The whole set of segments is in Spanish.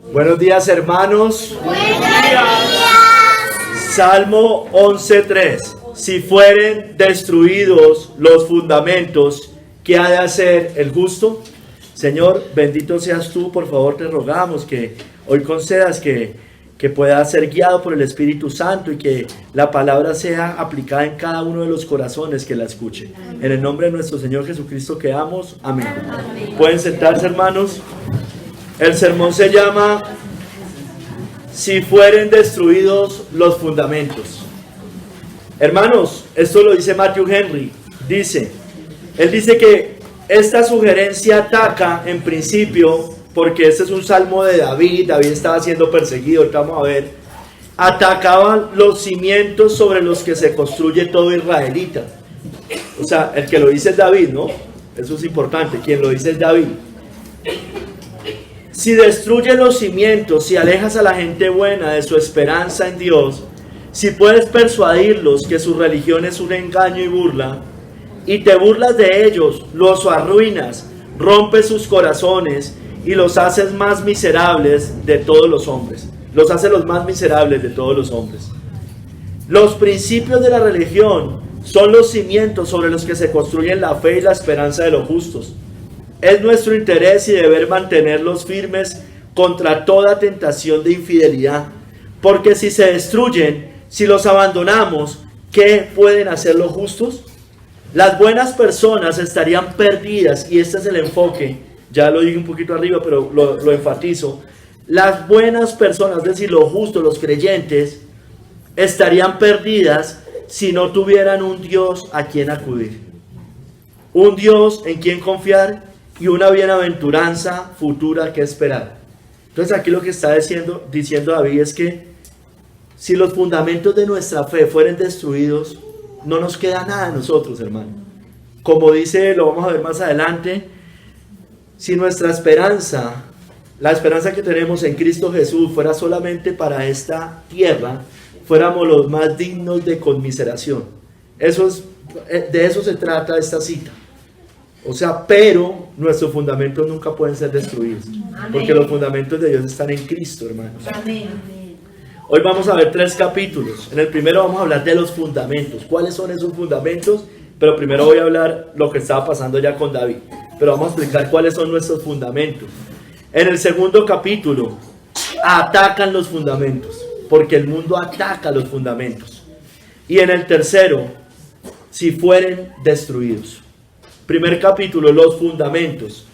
Buenos días, hermanos. Buenos días. Salmo 11:3. Si fueren destruidos los fundamentos, ¿qué ha de hacer el justo? Señor, bendito seas tú. Por favor, te rogamos que hoy concedas que pueda ser guiado por el Espíritu Santo y que la palabra sea aplicada en cada uno de los corazones que la escuchen. En el nombre de nuestro Señor Jesucristo que amos. Amén. Pueden sentarse, hermanos. El sermón se llama Si fueren destruidos los fundamentos. Hermanos, esto lo dice Matthew Henry. Él dice que esta sugerencia ataca en principio, porque este es un salmo de David estaba siendo perseguido, ahorita vamos a ver, atacaban los cimientos sobre los que se construye todo israelita. O sea, el que lo dice es David, ¿no? Eso es importante, quien lo dice es David. Si destruyes los cimientos, si alejas a la gente buena de su esperanza en Dios, si puedes persuadirlos que su religión es un engaño y burla, y te burlas de ellos, los arruinas, rompes sus corazones y los haces más miserables de todos los hombres. Los haces los más miserables de todos los hombres. Los principios de la religión son los cimientos sobre los que se construyen la fe y la esperanza de los justos. Es nuestro interés y deber mantenerlos firmes contra toda tentación de infidelidad, porque si se destruyen, si los abandonamos, ¿qué pueden hacer los justos? Las buenas personas estarían perdidas, y este es el enfoque, ya lo dije un poquito arriba, pero lo enfatizo. Las buenas personas, es decir, los justos, los creyentes, estarían perdidas si no tuvieran un Dios a quien acudir, un Dios en quien confiar y una bienaventuranza futura que esperar. Entonces aquí lo que está diciendo David es que si los fundamentos de nuestra fe fueren destruidos, no nos queda nada a nosotros, hermano. Como dice, lo vamos a ver más adelante, si nuestra esperanza, la esperanza que tenemos en Cristo Jesús fuera solamente para esta tierra, fuéramos los más dignos de conmiseración. De eso se trata esta cita. O sea, pero nuestros fundamentos nunca pueden ser destruidos. Amén. Porque los fundamentos de Dios están en Cristo, hermanos. Amén. Hoy vamos a ver 3 capítulos. En el primero vamos a hablar de los fundamentos. ¿Cuáles son esos fundamentos? Pero primero voy a hablar lo que estaba pasando ya con David. Pero vamos a explicar cuáles son nuestros fundamentos. En el segundo capítulo atacan los fundamentos, porque el mundo ataca los fundamentos. Y en el tercero, si fueren destruidos. Primer capítulo, los fundamentos.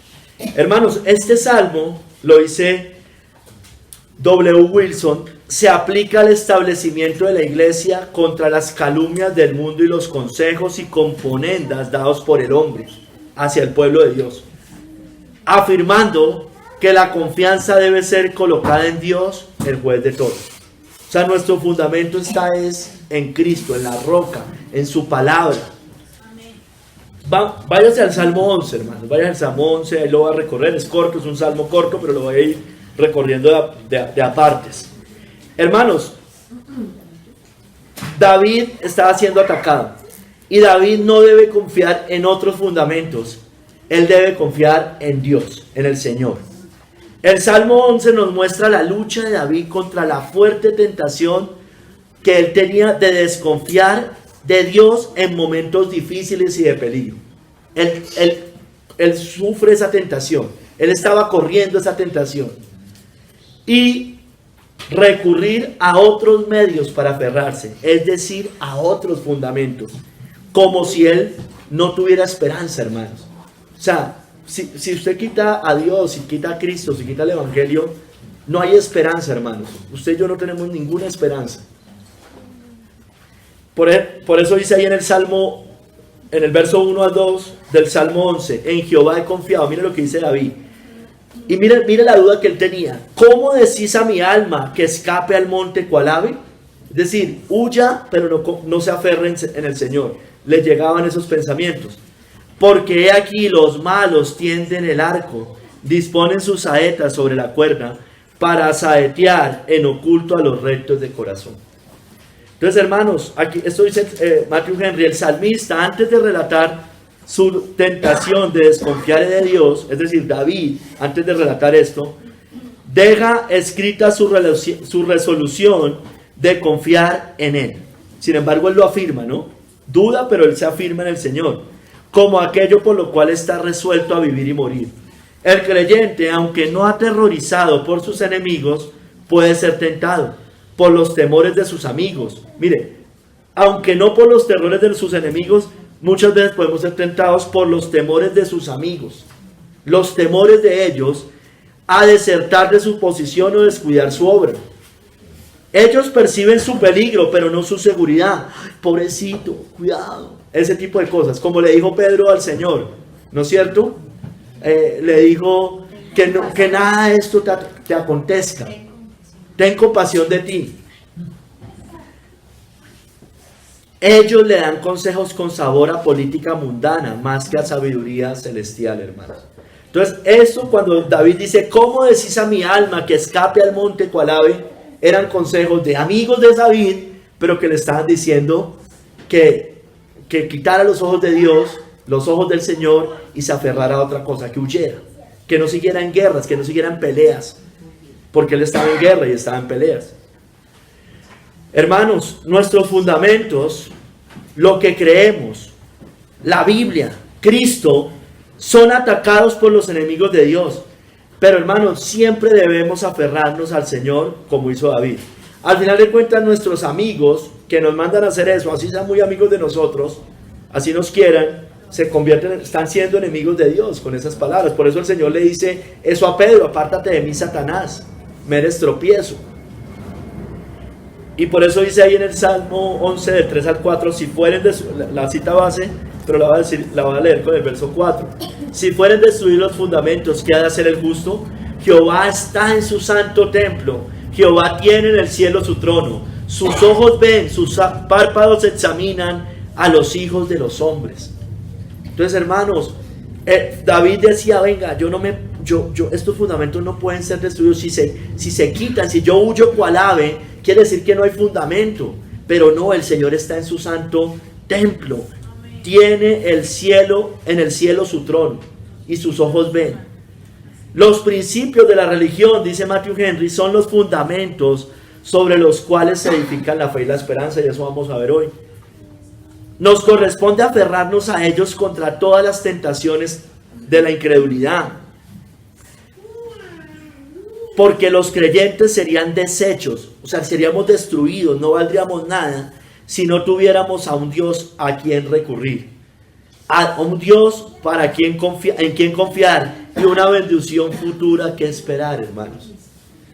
Hermanos, este salmo, lo dice W. Wilson, se aplica al establecimiento de la iglesia contra las calumnias del mundo y los consejos y componendas dados por el hombre hacia el pueblo de Dios, afirmando que la confianza debe ser colocada en Dios, el juez de todos. O sea, nuestro fundamento está en Cristo, en la roca, en su palabra. Váyase al Salmo 11, hermanos. Váyase al Salmo 11, ahí lo va a recorrer. Es corto, es un salmo corto, pero lo voy a ir recorriendo de apartes. Hermanos, David estaba siendo atacado. Y David no debe confiar en otros fundamentos. Él debe confiar en Dios, en el Señor. El Salmo 11 nos muestra la lucha de David contra la fuerte tentación que él tenía de desconfiar de Dios en momentos difíciles y de peligro. Él sufre esa tentación. Él estaba corriendo esa tentación. Y recurrir a otros medios para aferrarse, es decir, a otros fundamentos, como si él no tuviera esperanza, hermanos. O sea, si usted quita a Dios, si quita a Cristo, si quita el Evangelio, no hay esperanza, hermanos. Usted y yo no tenemos ninguna esperanza. Por eso dice ahí en el Salmo, en el verso 1 al 2 del Salmo 11, en Jehová he confiado. Mire lo que dice David. Y mire la duda que él tenía. ¿Cómo decís a mi alma que escape al monte cual ave? Es decir, huya, pero no se aferren en el Señor. Le llegaban esos pensamientos. Porque he aquí los malos tienden el arco, disponen sus saetas sobre la cuerda, para saetear en oculto a los rectos de corazón. Entonces, hermanos, aquí esto dice Matthew Henry, el salmista, antes de relatar su tentación de desconfiar de Dios, es decir, David, antes de relatar esto, deja escrita su resolución de confiar en Él. Sin embargo, Él lo afirma, ¿no? Duda, pero Él se afirma en el Señor, como aquello por lo cual está resuelto a vivir y morir. El creyente, aunque no aterrorizado por sus enemigos, puede ser tentado por los temores de sus amigos. Mire, aunque no por los terrores de sus enemigos, muchas veces podemos ser tentados por los temores de sus amigos. Los temores de ellos a desertar de su posición o descuidar su obra. Ellos perciben su peligro, pero no su seguridad. Ay, pobrecito, cuidado. Ese tipo de cosas, como le dijo Pedro al Señor, ¿no es cierto? Le dijo que nada de esto te acontezca. Ten compasión de ti. Ellos le dan consejos con sabor a política mundana, más que a sabiduría celestial, hermanos. Entonces, esto cuando David dice, ¿cómo decís a mi alma que escape al monte cual ave? Eran consejos de amigos de David, pero que le estaban diciendo que quitara los ojos de Dios, los ojos del Señor, y se aferrara a otra cosa, que huyera, que no siguiera en guerras, que no siguiera en peleas, porque él estaba en guerra y estaba en peleas. Hermanos, nuestros fundamentos, lo que creemos, la Biblia, Cristo, son atacados por los enemigos de Dios. Pero hermanos, siempre debemos aferrarnos al Señor como hizo David. Al final de cuentas, nuestros amigos que nos mandan a hacer eso, así sean muy amigos de nosotros, así nos quieran, se convierten, están siendo enemigos de Dios con esas palabras. Por eso el Señor le dice eso a Pedro: apártate de mí, Satanás, me eres tropiezo. Y por eso dice ahí en el Salmo 11 del 3 al 4, si fueren la cita base, pero la voy a leer con el verso 4. Si fueren destruir los fundamentos, ¿qué ha de hacer el justo? Jehová está en su santo templo, Jehová tiene en el cielo su trono, sus ojos ven, sus párpados examinan a los hijos de los hombres. Entonces, hermanos, David decía, venga, estos fundamentos no pueden ser destruidos. Si se quitan, si yo huyo cual ave, quiere decir que no hay fundamento. Pero no, el Señor está en su santo templo. Tiene en el cielo su trono y sus ojos ven. Los principios de la religión, dice Matthew Henry, son los fundamentos sobre los cuales se edifican la fe y la esperanza, y eso vamos a ver hoy. Nos corresponde aferrarnos a ellos contra todas las tentaciones de la incredulidad, porque los creyentes serían deshechos, o sea, seríamos destruidos, no valdríamos nada si no tuviéramos a un Dios a quien recurrir, a un Dios en quien confiar, y una bendición futura que esperar, hermanos.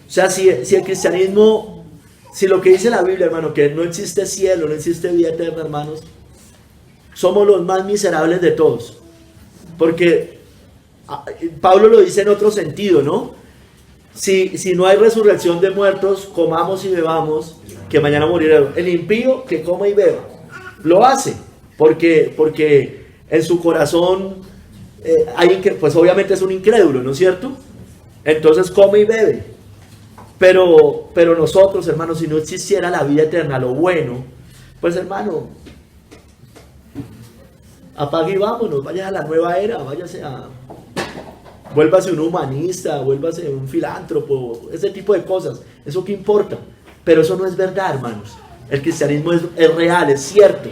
O sea, si el cristianismo, si lo que dice la Biblia, hermano, que no existe cielo, no existe vida eterna, hermanos, somos los más miserables de todos. Porque Pablo lo dice en otro sentido, ¿no? Si no hay resurrección de muertos, comamos y bebamos, que mañana moriremos. El impío que coma y beba, lo hace, porque en su corazón pues obviamente es un incrédulo, ¿no es cierto? Entonces come y bebe. Pero nosotros, hermanos, si no existiera la vida eterna, lo bueno, pues hermano, apague y vámonos, vaya a la nueva era, vuélvase un humanista, vuélvase un filántropo, ese tipo de cosas. ¿Eso qué importa? Pero eso no es verdad, hermanos. El cristianismo es real, es cierto,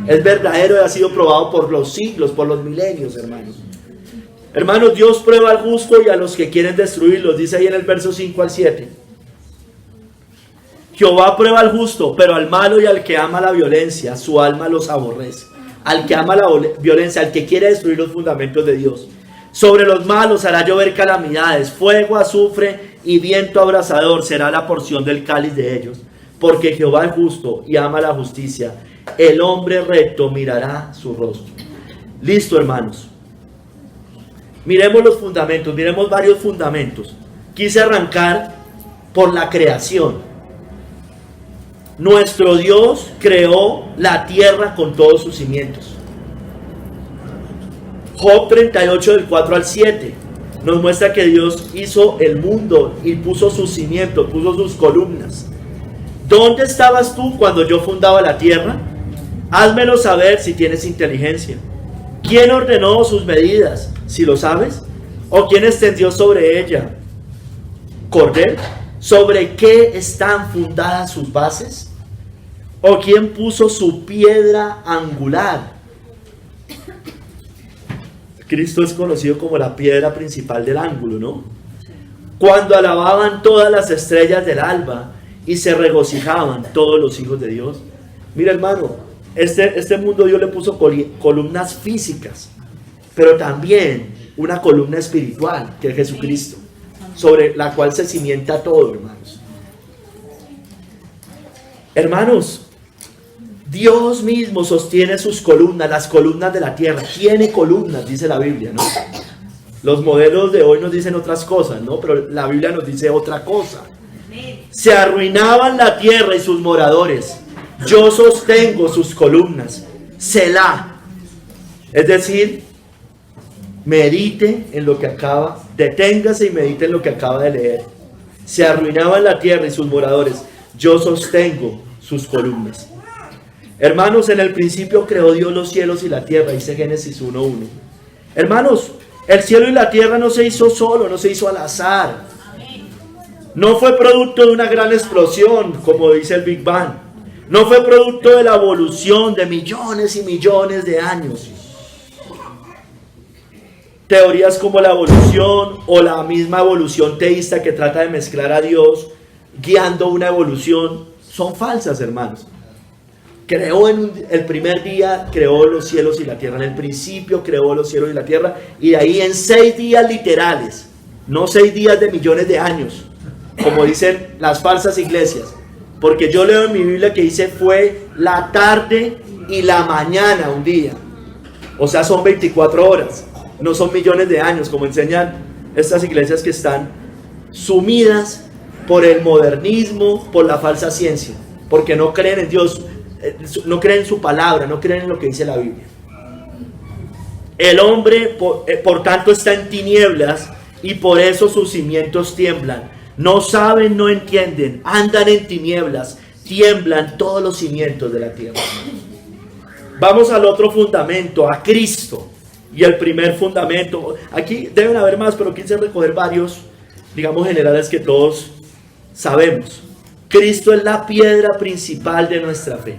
es verdadero y ha sido probado por los siglos, por los milenios, hermanos. Hermanos, Dios prueba al justo y a los que quieren destruirlos, dice ahí en el verso 5 al 7. Jehová prueba al justo, pero al malo y al que ama la violencia, su alma los aborrece. Al que ama la violencia, al que quiere destruir los fundamentos de Dios. Sobre los malos hará llover calamidades, fuego, azufre y viento abrasador será la porción del cáliz de ellos. Porque Jehová es justo y ama la justicia, el hombre recto mirará su rostro. Listo, hermanos. Miremos los fundamentos, miremos varios fundamentos. Quise arrancar por la creación. Nuestro Dios creó la tierra con todos sus cimientos. Job 38 del 4 al 7 nos muestra que Dios hizo el mundo y puso sus cimientos, puso sus columnas. ¿Dónde estabas tú cuando yo fundaba la tierra? Házmelo saber si tienes inteligencia. ¿Quién ordenó sus medidas? Si lo sabes. ¿O quién extendió sobre ella cordel? ¿Sobre qué están fundadas sus bases? ¿O quién puso su piedra angular? Cristo es conocido como la piedra principal del ángulo, ¿no? Cuando alababan todas las estrellas del alba y se regocijaban todos los hijos de Dios. Mira, hermano, este mundo Dios le puso columnas físicas, pero también una columna espiritual, que es Jesucristo, sobre la cual se cimienta todo, hermanos. Hermanos, Dios mismo sostiene sus columnas, las columnas de la tierra. Tiene columnas, dice la Biblia, ¿no? Los modelos de hoy nos dicen otras cosas, ¿no? Pero la Biblia nos dice otra cosa. Se arruinaban la tierra y sus moradores. Yo sostengo sus columnas. Selah. Es decir, medite en lo que acaba, deténgase y medite en lo que acaba de leer. Se arruinaban la tierra y sus moradores. Yo sostengo sus columnas. Hermanos, en el principio creó Dios los cielos y la tierra, dice Génesis 1:1. Hermanos, el cielo y la tierra no se hizo solo, no se hizo al azar. No fue producto de una gran explosión, como dice el Big Bang. No fue producto de la evolución de millones y millones de años. Teorías como la evolución o la misma evolución teísta que trata de mezclar a Dios guiando una evolución son falsas, hermanos. Creó el primer día, creó los cielos y la tierra. En el principio creó los cielos y la tierra. Y de ahí en 6 días literales, no 6 días de millones de años, como dicen las falsas iglesias. Porque yo leo en mi Biblia que dice fue la tarde y la mañana un día. O sea, son 24 horas. No son millones de años, como enseñan estas iglesias que están sumidas por el modernismo, por la falsa ciencia. Porque no creen en Dios. No creen en su palabra, no creen en lo que dice la Biblia. El hombre, por tanto, está en tinieblas y por eso sus cimientos tiemblan. No saben, no entienden, andan en tinieblas, tiemblan todos los cimientos de la tierra. Vamos al otro fundamento, a Cristo. Y el primer fundamento, aquí deben haber más, pero quise recoger varios, digamos, generales que todos sabemos. Cristo es la piedra principal de nuestra fe.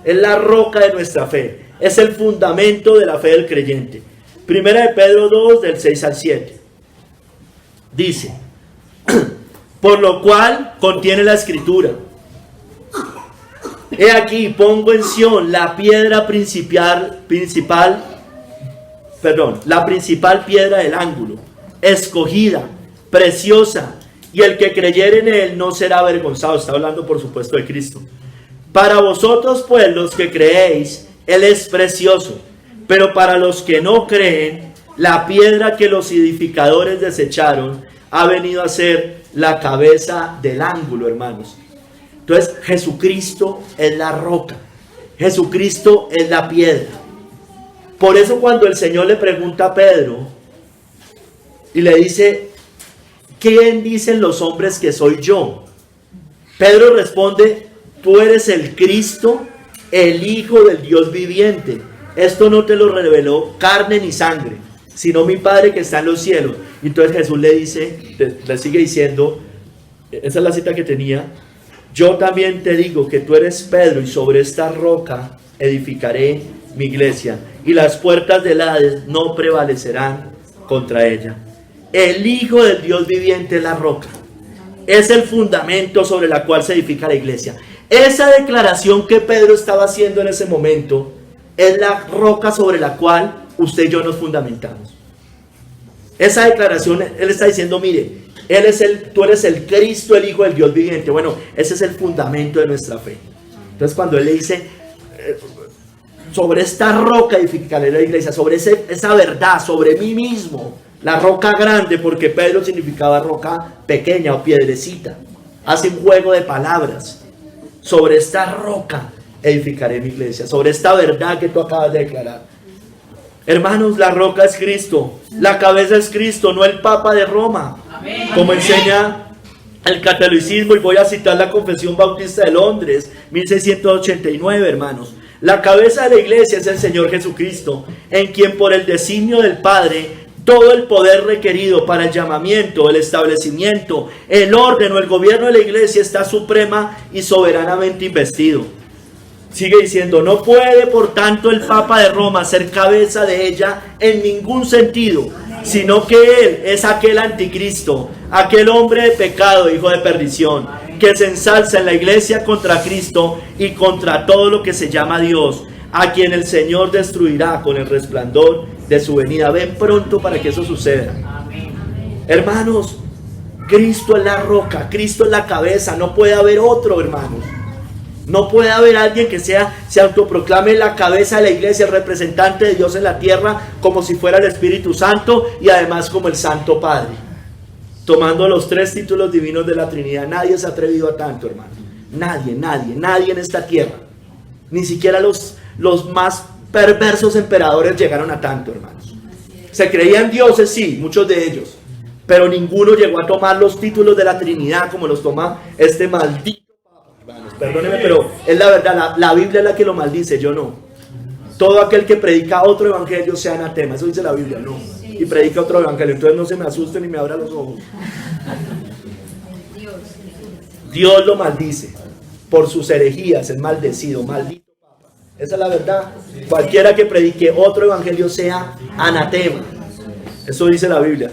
Es la roca de nuestra fe. Es el fundamento de la fe del creyente. Primera de Pedro 2, del 6 al 7. Dice, por lo cual contiene la escritura. He aquí, pongo en Sión la piedra la principal piedra del ángulo, escogida, preciosa, y el que creyere en él no será avergonzado. Está hablando, por supuesto, de Cristo. Para vosotros, pues, los que creéis, él es precioso. Pero para los que no creen, la piedra que los edificadores desecharon ha venido a ser la cabeza del ángulo, hermanos. Entonces, Jesucristo es la roca. Jesucristo es la piedra. Por eso cuando el Señor le pregunta a Pedro y le dice, ¿quién dicen los hombres que soy yo? Pedro responde, tú eres el Cristo, el Hijo del Dios viviente. Esto no te lo reveló carne ni sangre, sino mi Padre que está en los cielos. Y entonces Jesús le dice, le sigue diciendo, esa es la cita que tenía, yo también te digo que tú eres Pedro y sobre esta roca edificaré mi iglesia y las puertas del Hades no prevalecerán contra ella. El Hijo del Dios viviente es la roca. Es el fundamento sobre la cual se edifica la iglesia. Esa declaración que Pedro estaba haciendo en ese momento es la roca sobre la cual usted y yo nos fundamentamos. Esa declaración, él está diciendo, mire, tú eres el Cristo, el Hijo del Dios viviente. Bueno, ese es el fundamento de nuestra fe. Entonces cuando él le dice, sobre esta roca edificaré la iglesia, sobre esa verdad, sobre mí mismo, la roca grande, porque Pedro significaba roca pequeña o piedrecita. Hace un juego de palabras. Sobre esta roca edificaré mi iglesia. Sobre esta verdad que tú acabas de declarar. Hermanos, la roca es Cristo. La cabeza es Cristo, no el Papa de Roma. Amén. Como enseña el catolicismo, y voy a citar la Confesión Bautista de Londres, 1689, hermanos. La cabeza de la iglesia es el Señor Jesucristo, en quien por el designio del Padre todo el poder requerido para el llamamiento, el establecimiento, el orden o el gobierno de la iglesia está suprema y soberanamente investido. Sigue diciendo, no puede por tanto el Papa de Roma ser cabeza de ella en ningún sentido, sino que él es aquel anticristo, aquel hombre de pecado, hijo de perdición, que se ensalza en la iglesia contra Cristo y contra todo lo que se llama Dios, a quien el Señor destruirá con el resplandor de su venida. Ven pronto para que eso suceda. Hermanos, Cristo es la roca, Cristo es la cabeza, no puede haber otro, hermanos. No puede haber alguien que se autoproclame la cabeza de la iglesia, el representante de Dios en la tierra, como si fuera el Espíritu Santo y además como el Santo Padre, tomando los 3 títulos divinos de la Trinidad. Nadie se ha atrevido a tanto, hermano. Nadie en esta tierra. Ni siquiera los más perversos emperadores llegaron a tanto, hermanos. Se creían dioses, sí, muchos de ellos, pero ninguno llegó a tomar los títulos de la Trinidad como los toma este maldito. Perdóneme, pero es la verdad, la Biblia es la que lo maldice, yo no. Todo aquel que predica otro evangelio sea anatema, eso dice la Biblia, no. Y predica otro evangelio, entonces no se me asusten ni me abra los ojos. Dios lo maldice por sus herejías, es maldecido, maldito. Esa es la verdad. Cualquiera que predique otro evangelio sea anatema. Eso dice la Biblia.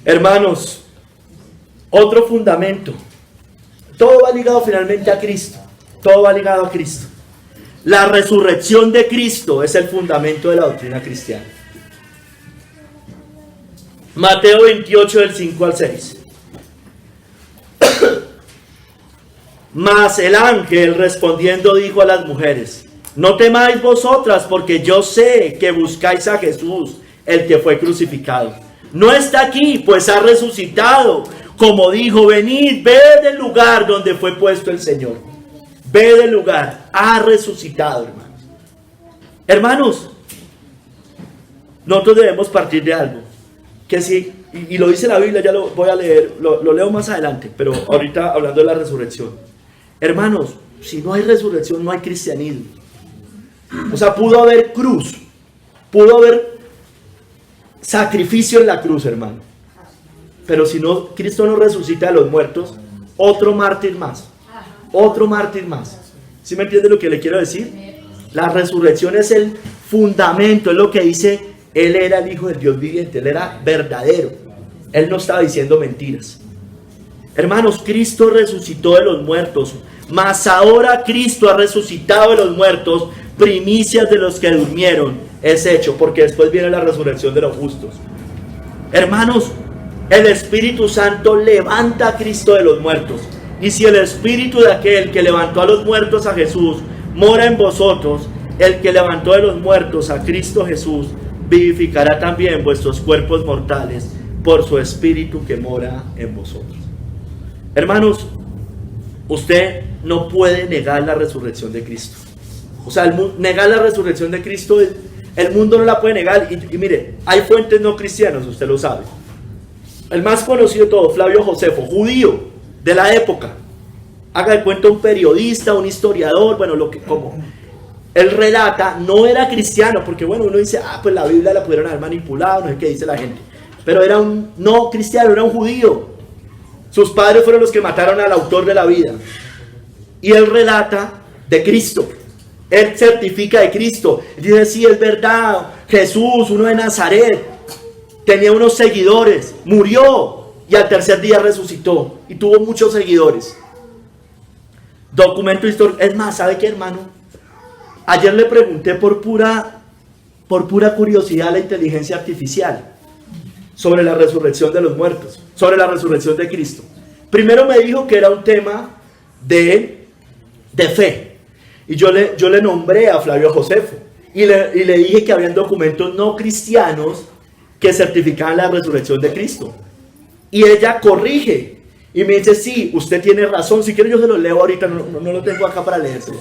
Hermanos, otro fundamento. Todo va ligado finalmente a Cristo. Todo va ligado a Cristo. La resurrección de Cristo es el fundamento de la doctrina cristiana. Mateo 28, del 5 al 6. Mas el ángel respondiendo dijo a las mujeres: no temáis vosotras, porque yo sé que buscáis a Jesús, el que fue crucificado. No está aquí, pues ha resucitado. Como dijo, venid, ved del lugar donde fue puesto el Señor. Ve del lugar, ha resucitado, hermanos. Hermanos, nosotros debemos partir de algo. Que sí, y lo dice la Biblia, ya lo voy a leer, lo leo más adelante, pero ahorita hablando de la resurrección. Hermanos, si no hay resurrección, no hay cristianismo. O sea, pudo haber cruz, pudo haber sacrificio en la cruz, hermano. Pero si no, Cristo no resucita de los muertos, otro mártir más. Otro mártir más. ¿Sí me entiende lo que le quiero decir? La resurrección es el fundamento, es lo que dice, Él era el Hijo del Dios viviente, Él era verdadero. Él no estaba diciendo mentiras. Hermanos, Cristo resucitó de los muertos, mas ahora Cristo ha resucitado de los muertos, primicias de los que durmieron, es hecho, porque después viene la resurrección de los justos. Hermanos, el Espíritu Santo levanta a Cristo de los muertos. Y si el Espíritu de aquel que levantó a los muertos a Jesús mora en vosotros, el que levantó de los muertos a Cristo Jesús vivificará también vuestros cuerpos mortales por su Espíritu que mora en vosotros. Hermanos, usted no puede negar la resurrección de Cristo. O sea, negar la resurrección de Cristo, el mundo no la puede negar. Y mire, hay fuentes no cristianas, usted lo sabe. El más conocido de todos, Flavio Josefo, judío de la época. Haga de cuenta un periodista, un historiador, bueno, como él relata, no era cristiano, porque bueno, uno dice, pues la Biblia la pudieron haber manipulado, no sé qué dice la gente. Pero era un no cristiano, era un judío. Sus padres fueron los que mataron al autor de la vida. Y él relata de Cristo. Él certifica de Cristo. Dice, sí, es verdad, Jesús, uno de Nazaret, tenía unos seguidores, murió y al tercer día resucitó y tuvo muchos seguidores. Documento histórico. Es más, ¿sabe qué, hermano? Ayer le pregunté por pura curiosidad a la inteligencia artificial sobre la resurrección de los muertos, sobre la resurrección de Cristo. Primero me dijo que era un tema de fe. Y yo le nombré a Flavio Josefo y le dije que habían documentos no cristianos que certificaban la resurrección de Cristo. Y ella corrige y me dice, sí, usted tiene razón. Si quiere yo se lo leo ahorita, no lo tengo acá para leérselo.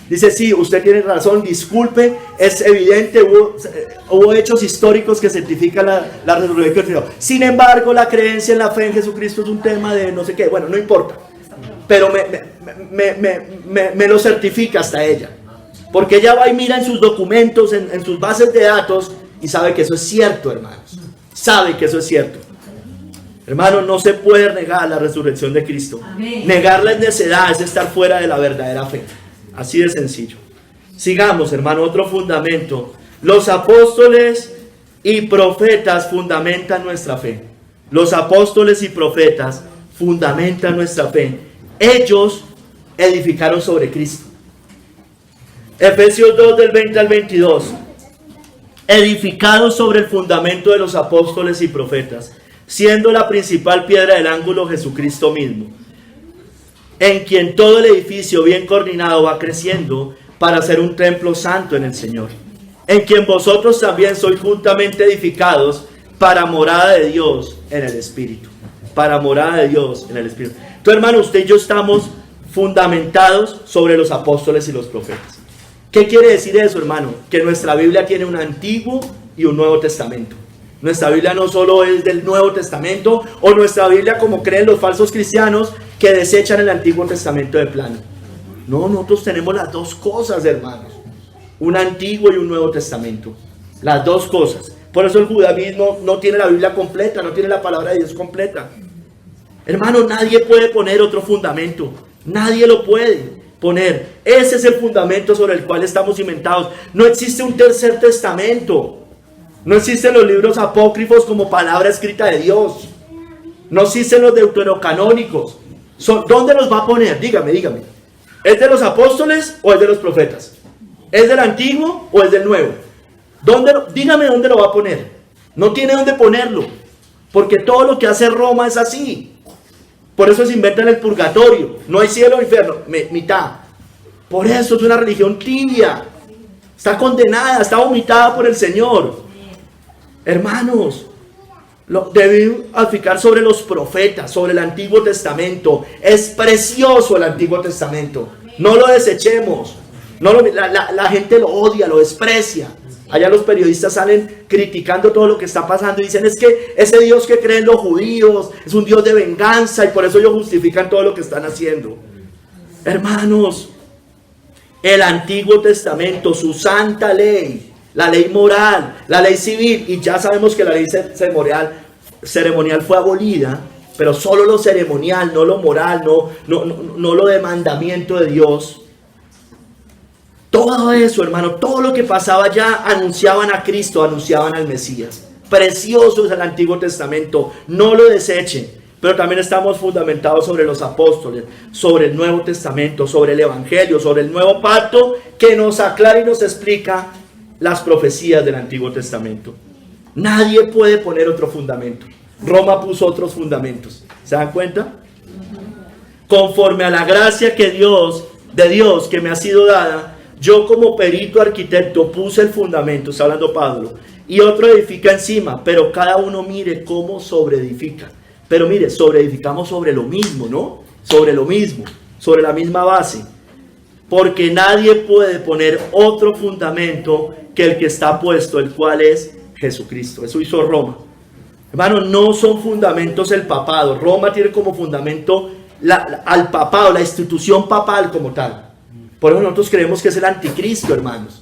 Dice, sí, usted tiene razón, disculpe, es evidente, hubo hechos históricos que certifican la resurrección de Cristo. Sin embargo, la creencia en la fe en Jesucristo es un tema de no sé qué, bueno, no importa. Pero me lo certifica hasta ella. Porque ella va y mira en sus documentos, en sus bases de datos, y sabe que eso es cierto, hermanos. Sabe que eso es cierto. Hermanos, no se puede negar la resurrección de Cristo. Amén. Negarla es necedad, es estar fuera de la verdadera fe. Así de sencillo. Sigamos, hermano, otro fundamento. Los apóstoles y profetas fundamentan nuestra fe. Los apóstoles y profetas fundamentan nuestra fe. Ellos edificaron sobre Cristo. Efesios 2 del 20 al 22. Edificados sobre el fundamento de los apóstoles y profetas, siendo la principal piedra del ángulo Jesucristo mismo, en quien todo el edificio bien coordinado va creciendo para ser un templo santo en el Señor, en quien vosotros también sois juntamente edificados para morada de Dios en el Espíritu. Para morada de Dios en el Espíritu. Entonces, hermano, usted y yo estamos fundamentados sobre los apóstoles y los profetas. ¿Qué quiere decir eso, hermano? Que nuestra Biblia tiene un Antiguo y un Nuevo Testamento. Nuestra Biblia no solo es del Nuevo Testamento, o nuestra Biblia como creen los falsos cristianos que desechan el Antiguo Testamento de plano. No, nosotros tenemos las dos cosas, hermanos. Un Antiguo y un Nuevo Testamento. Las dos cosas. Por eso el judaísmo no tiene la Biblia completa, no tiene la palabra de Dios completa. Hermano, nadie puede poner otro fundamento. Nadie lo puede poner. Ese es el fundamento sobre el cual estamos cimentados. No existe un tercer testamento. No existen los libros apócrifos como palabra escrita de Dios. No existen los deuterocanónicos. ¿Dónde los va a poner? Dígame. ¿Es de los apóstoles o es de los profetas? ¿Es del antiguo o es del nuevo? Dígame dónde lo va a poner. No tiene dónde ponerlo. Porque todo lo que hace Roma es así. Por eso se inventan el purgatorio. No hay cielo o infierno. Mitad. Por eso es una religión tibia. Está condenada, está vomitada por el Señor. Hermanos, debemos aplicar sobre los profetas, sobre el Antiguo Testamento. Es precioso el Antiguo Testamento. No lo desechemos. La gente lo odia, lo desprecia. Allá los periodistas salen criticando todo lo que está pasando y dicen: es que ese Dios que creen los judíos es un Dios de venganza y por eso ellos justifican todo lo que están haciendo. Hermanos, el Antiguo Testamento, su santa ley, la ley moral, la ley civil, y ya sabemos que la ley ceremonial fue abolida, pero solo lo ceremonial, no lo moral, no lo de mandamiento de Dios. Todo eso, hermano, todo lo que pasaba ya anunciaban a Cristo, anunciaban al Mesías. Precioso es el Antiguo Testamento, no lo desechen. Pero también estamos fundamentados sobre los apóstoles, sobre el Nuevo Testamento, sobre el Evangelio, sobre el Nuevo Pacto, que nos aclara y nos explica las profecías del Antiguo Testamento. Nadie puede poner otro fundamento. Roma puso otros fundamentos. ¿Se dan cuenta? Conforme a la gracia de Dios que me ha sido dada, yo como perito arquitecto puse el fundamento, está hablando Pablo, y otro edifica encima, pero cada uno mire cómo sobreedifica. Pero mire, sobreedificamos sobre lo mismo, ¿no? Sobre lo mismo, sobre la misma base. Porque nadie puede poner otro fundamento que el que está puesto, el cual es Jesucristo. Eso hizo Roma. Hermano, no son fundamentos el papado. Roma tiene como fundamento al papado, la institución papal como tal. Por eso nosotros creemos que es el anticristo, hermanos.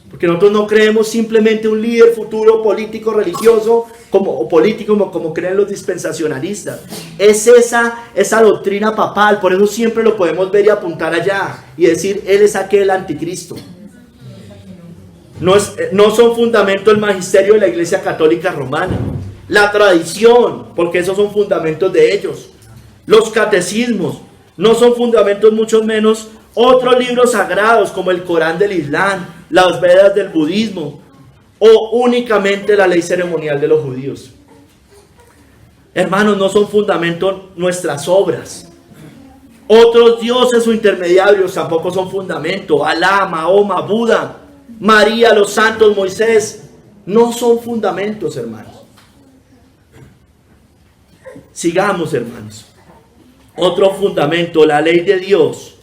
Porque nosotros no creemos simplemente un líder futuro político, religioso, como creen los dispensacionalistas. Es esa doctrina papal. Por eso siempre lo podemos ver y apuntar allá y decir: él es aquel anticristo. No son fundamentos el magisterio de la Iglesia Católica Romana, la tradición, porque esos son fundamentos de ellos. Los catecismos no son fundamentos, mucho menos otros libros sagrados como el Corán del Islam, las Vedas del budismo o únicamente la ley ceremonial de los judíos. Hermanos, no son fundamentos nuestras obras. Otros dioses o intermediarios tampoco son fundamento. Alá, Mahoma, Buda, María, los santos, Moisés, no son fundamentos, hermanos. Sigamos, hermanos. Otro fundamento, la ley de Dios,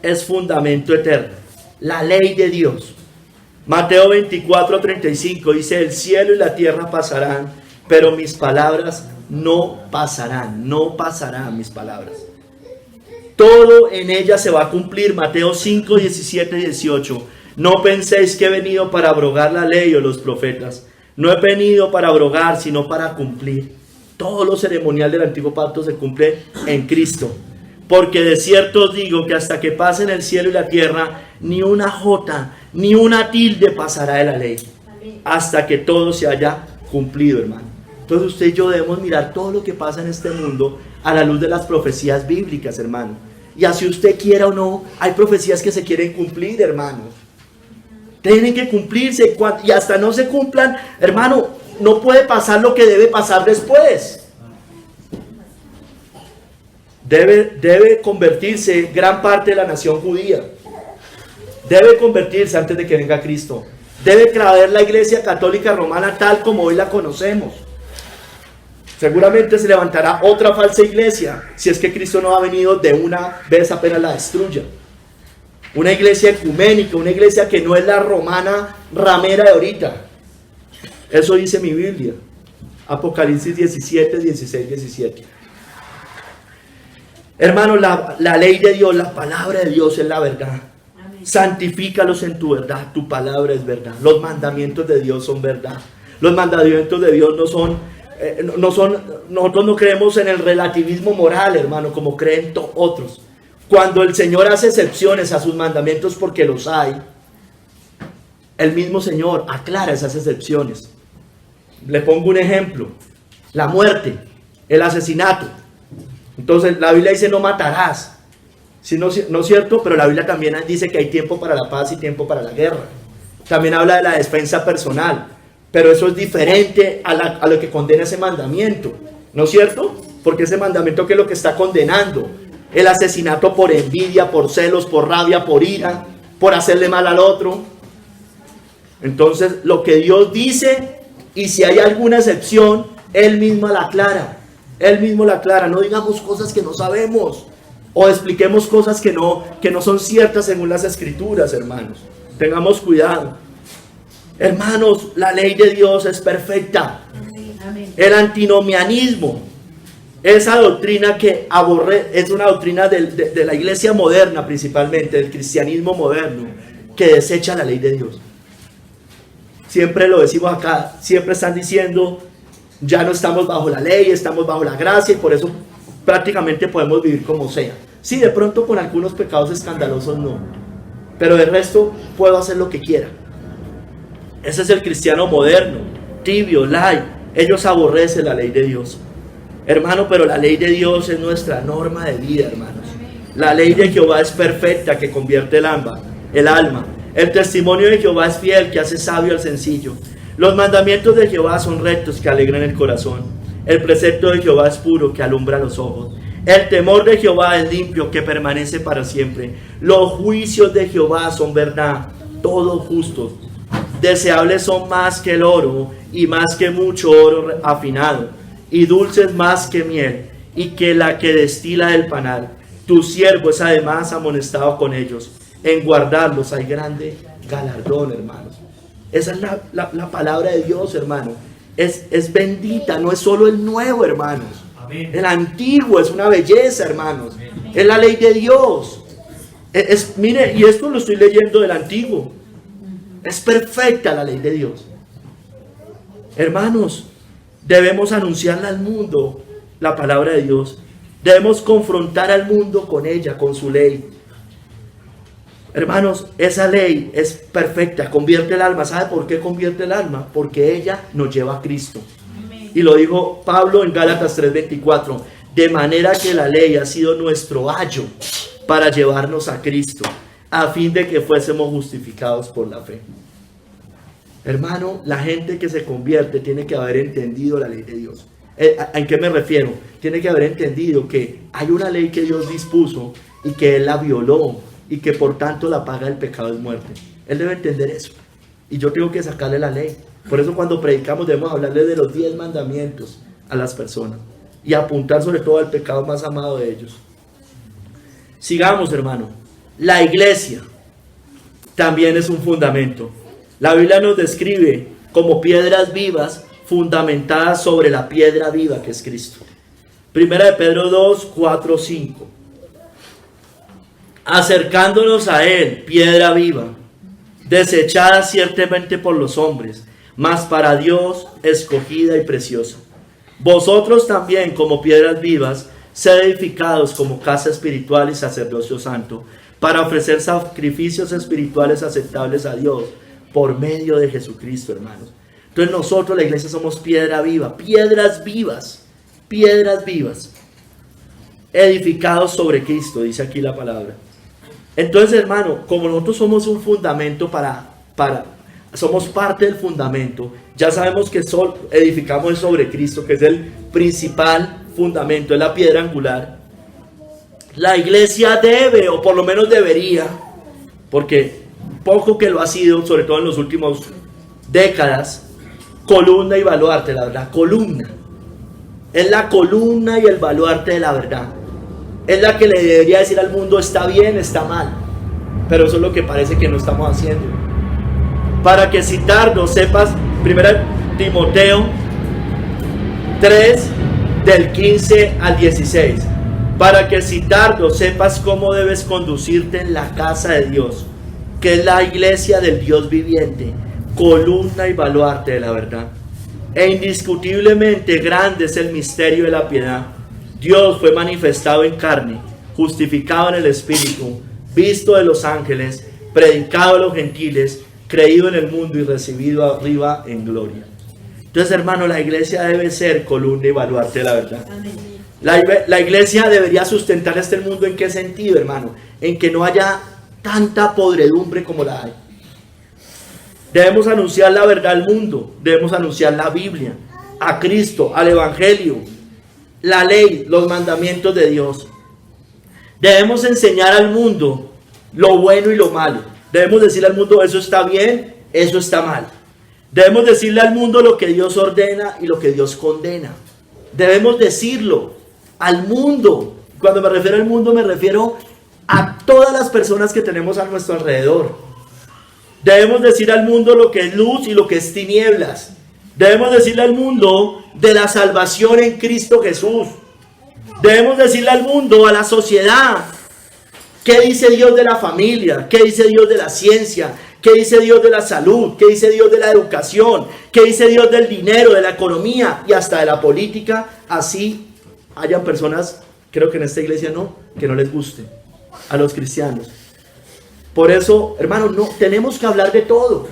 es fundamento eterno. La ley de Dios. Mateo 24:35 dice: el cielo y la tierra pasarán, pero mis palabras no pasarán. No pasarán mis palabras. Todo en ella se va a cumplir. Mateo 5:17 y 18. No penséis que he venido para abrogar la ley o los profetas. No he venido para abrogar, sino para cumplir. Todo lo ceremonial del antiguo pacto se cumple en Cristo. Porque de cierto os digo que hasta que pasen el cielo y la tierra, ni una jota, ni una tilde pasará de la ley, hasta que todo se haya cumplido, hermano. Entonces usted y yo debemos mirar todo lo que pasa en este mundo a la luz de las profecías bíblicas, hermano. Y así usted quiera o no, hay profecías que se quieren cumplir, hermanos. Tienen que cumplirse, y hasta no se cumplan, hermano, no puede pasar lo que debe pasar después. Debe convertirse gran parte de la nación judía. Debe convertirse antes de que venga Cristo. Debe caer la iglesia católica romana tal como hoy la conocemos. Seguramente se levantará otra falsa iglesia si es que Cristo no ha venido de una vez apenas la destruya. Una iglesia ecuménica, una iglesia que no es la romana ramera de ahorita. Eso dice mi Biblia. Apocalipsis 17, 16, 17. Hermano, la ley de Dios, la palabra de Dios es la verdad. Amén. Santifícalos en tu verdad, tu palabra es verdad. Los mandamientos de Dios son verdad. Los mandamientos de Dios no son, nosotros no creemos en el relativismo moral, hermano, como creen otros. Cuando el Señor hace excepciones a sus mandamientos porque los hay, el mismo Señor aclara esas excepciones. Le pongo un ejemplo: la muerte, el asesinato. Entonces la Biblia dice no matarás, ¿sí? No es cierto, pero la Biblia también dice que hay tiempo para la paz y tiempo para la guerra. También habla de la defensa personal, pero eso es diferente a lo que condena ese mandamiento, ¿no es cierto? Porque ese mandamiento, ¿qué es lo que está condenando? El asesinato por envidia, por celos, por rabia, por ira, por hacerle mal al otro. Entonces lo que Dios dice, y si hay alguna excepción, Él mismo la aclara. Él mismo la aclara. No digamos cosas que no sabemos, o expliquemos cosas que no son ciertas según las escrituras, hermanos. Tengamos cuidado. Hermanos, la ley de Dios es perfecta. Amén. El antinomianismo, esa doctrina que es una doctrina de la iglesia moderna, principalmente del cristianismo moderno, que desecha la ley de Dios. Siempre lo decimos acá, siempre están diciendo: ya no estamos bajo la ley, estamos bajo la gracia, y por eso prácticamente podemos vivir como sea. Sí, de pronto con algunos pecados escandalosos no, pero de resto puedo hacer lo que quiera. Ese es el cristiano moderno, tibio, light. Ellos aborrecen la ley de Dios, hermano, pero la ley de Dios es nuestra norma de vida, hermanos. La ley de Jehová es perfecta, que convierte el alma. El testimonio de Jehová es fiel, que hace sabio al sencillo. Los mandamientos de Jehová son rectos, que alegran el corazón. El precepto de Jehová es puro, que alumbra los ojos. El temor de Jehová es limpio, que permanece para siempre. Los juicios de Jehová son verdad, todos justos. Deseables son más que el oro, y más que mucho oro afinado, y dulces más que miel, y que la que destila del panal. Tu siervo es además amonestado con ellos. En guardarlos hay grande galardón, hermanos. Esa es la palabra de Dios, hermano. Es bendita, no es solo el nuevo, hermanos. Amén. El antiguo es una belleza, hermanos. Amén. Es la ley de Dios. Mire, y esto lo estoy leyendo del antiguo. Es perfecta la ley de Dios. Hermanos, debemos anunciarle al mundo la palabra de Dios. Debemos confrontar al mundo con ella, con su ley. Hermanos, esa ley es perfecta, convierte el alma. ¿Sabe por qué convierte el alma? Porque ella nos lleva a Cristo. Amén. Y lo dijo Pablo en Gálatas 3:24. De manera que la ley ha sido nuestro ayo para llevarnos a Cristo, a fin de que fuésemos justificados por la fe. Hermano, la gente que se convierte tiene que haber entendido la ley de Dios. ¿En qué me refiero? Tiene que haber entendido que hay una ley que Dios dispuso y que Él la violó, y que por tanto la paga del pecado es muerte. Él debe entender eso, y yo tengo que sacarle la ley. Por eso cuando predicamos debemos hablarle de los 10 mandamientos a las personas, y apuntar sobre todo al pecado más amado de ellos. Sigamos, hermano. La iglesia también es un fundamento. La Biblia nos describe como piedras vivas fundamentadas sobre la piedra viva que es Cristo. Primera de Pedro 2, 4, 5. Acercándonos a Él, piedra viva, desechada ciertamente por los hombres, mas para Dios escogida y preciosa. Vosotros también, como piedras vivas, sed edificados como casa espiritual y sacerdocio santo, para ofrecer sacrificios espirituales aceptables a Dios por medio de Jesucristo, hermanos. Entonces nosotros, la iglesia, somos piedra viva, piedras vivas, edificados sobre Cristo, dice aquí la palabra. Entonces, hermano, como nosotros somos un fundamento somos parte del fundamento, ya sabemos que edificamos sobre Cristo, que es el principal fundamento, es la piedra angular. La iglesia debe, o por lo menos debería, porque poco que lo ha sido, sobre todo en los últimos décadas, columna y baluarte, la verdad, columna. Es la columna y el baluarte de la verdad. Es la que le debería decir al mundo, está bien, está mal. Pero eso es lo que parece que no estamos haciendo. Para que citarnos, sepas, 1 Timoteo 3, del 15 al 16. Para que citarnos, sepas cómo debes conducirte en la casa de Dios, que es la iglesia del Dios viviente, columna y baluarte de la verdad. E indiscutiblemente grande es el misterio de la piedad. Dios fue manifestado en carne, justificado en el Espíritu, visto de los ángeles, predicado a los gentiles, creído en el mundo y recibido arriba en gloria. Entonces, hermano, la iglesia debe ser columna y baluarte de la verdad. La iglesia debería sustentar este mundo. ¿En qué sentido, hermano? En que no haya tanta podredumbre como la hay. Debemos anunciar la verdad al mundo, debemos anunciar la Biblia, a Cristo, al Evangelio, la ley, los mandamientos de Dios. Debemos enseñar al mundo lo bueno y lo malo. Debemos decirle al mundo, eso está bien, eso está mal. Debemos decirle al mundo lo que Dios ordena y lo que Dios condena. Debemos decirlo al mundo. Cuando me refiero al mundo, me refiero a todas las personas que tenemos a nuestro alrededor. Debemos decir al mundo lo que es luz y lo que es tinieblas. Debemos decirle al mundo de la salvación en Cristo Jesús. Debemos decirle al mundo, a la sociedad, qué dice Dios de la familia, qué dice Dios de la ciencia, qué dice Dios de la salud, qué dice Dios de la educación, qué dice Dios del dinero, de la economía y hasta de la política. Así hayan personas, creo que en esta iglesia no, que no les guste a los cristianos. Por eso, hermanos, no tenemos que hablar de todo.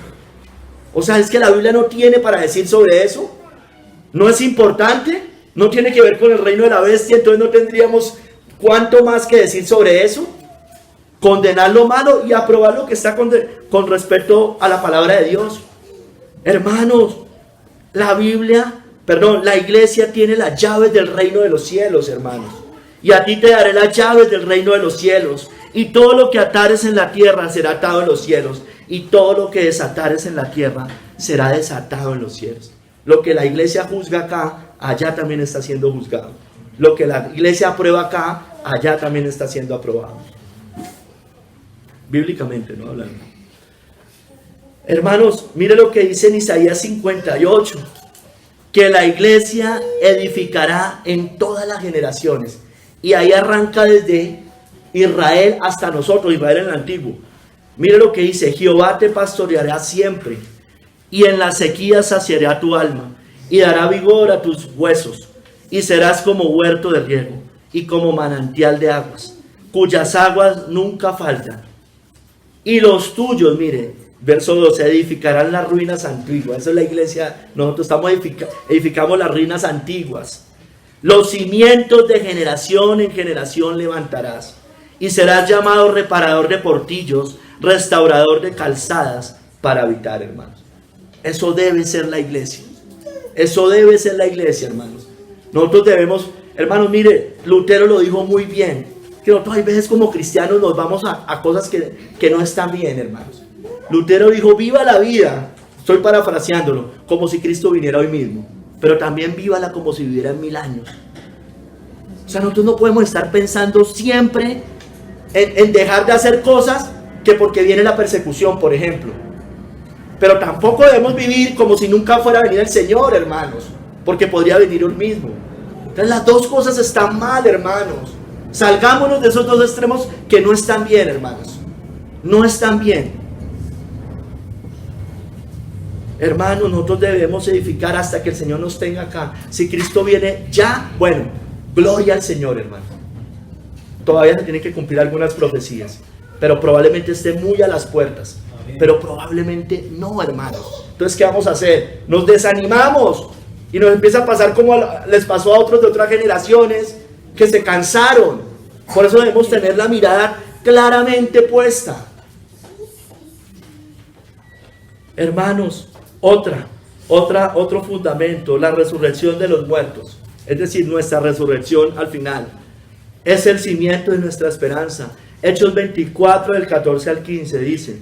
O sea, es que la Biblia no tiene para decir sobre eso. No es importante, no tiene que ver con el reino de la bestia, entonces no tendríamos cuánto más que decir sobre eso. Condenar lo malo y aprobar lo que está con respecto a la palabra de Dios. Hermanos, la iglesia tiene las llaves del reino de los cielos, hermanos. Y a ti te daré las llaves del reino de los cielos. Y todo lo que atares en la tierra será atado en los cielos. Y todo lo que desatares en la tierra será desatado en los cielos. Lo que la iglesia juzga acá, allá también está siendo juzgado. Lo que la iglesia aprueba acá, allá también está siendo aprobado. Bíblicamente, no hablando. Hermanos, mire lo que dice en Isaías 58. Que la iglesia edificará en todas las generaciones. Y ahí arranca desde Israel hasta nosotros, Israel en el antiguo. Mire lo que dice: Jehová te pastoreará siempre, y en la sequía saciará tu alma, y dará vigor a tus huesos, y serás como huerto de riego, y como manantial de aguas, cuyas aguas nunca faltan. Y los tuyos, mire, verso 12, edificarán las ruinas antiguas. Eso es la iglesia. Nosotros edificamos las ruinas antiguas. Los cimientos de generación en generación levantarás, y serás llamado reparador de portillos, restaurador de calzadas para habitar, hermanos. Eso debe ser la iglesia. Eso debe ser la iglesia, hermanos. Nosotros debemos, hermanos, mire, Lutero lo dijo muy bien, que nosotros hay veces como cristianos nos vamos a cosas que no están bien, hermanos. Lutero dijo: viva la vida, estoy parafraseándolo, como si Cristo viniera hoy mismo, pero también vívala como si viviera en 1000 años. O sea, nosotros no podemos estar pensando siempre en dejar de hacer cosas que porque viene la persecución, por ejemplo. Pero tampoco debemos vivir como si nunca fuera a venir el Señor, hermanos, porque podría venir hoy mismo. Entonces las dos cosas están mal, hermanos. Salgámonos de esos dos extremos que no están bien, hermanos. No están bien. Hermanos, nosotros debemos edificar hasta que el Señor nos tenga acá. Si Cristo viene ya, bueno, gloria al Señor, hermano. Todavía se tienen que cumplir algunas profecías, pero probablemente esté muy a las puertas. Pero probablemente no, hermanos. Entonces, ¿qué vamos a hacer? Nos desanimamos y nos empieza a pasar como les pasó a otros de otras generaciones que se cansaron. Por eso debemos tener la mirada claramente puesta. Hermanos, otro fundamento, la resurrección de los muertos. Es decir, nuestra resurrección al final es el cimiento de nuestra esperanza. Hechos 24 del 14 al 15 dice: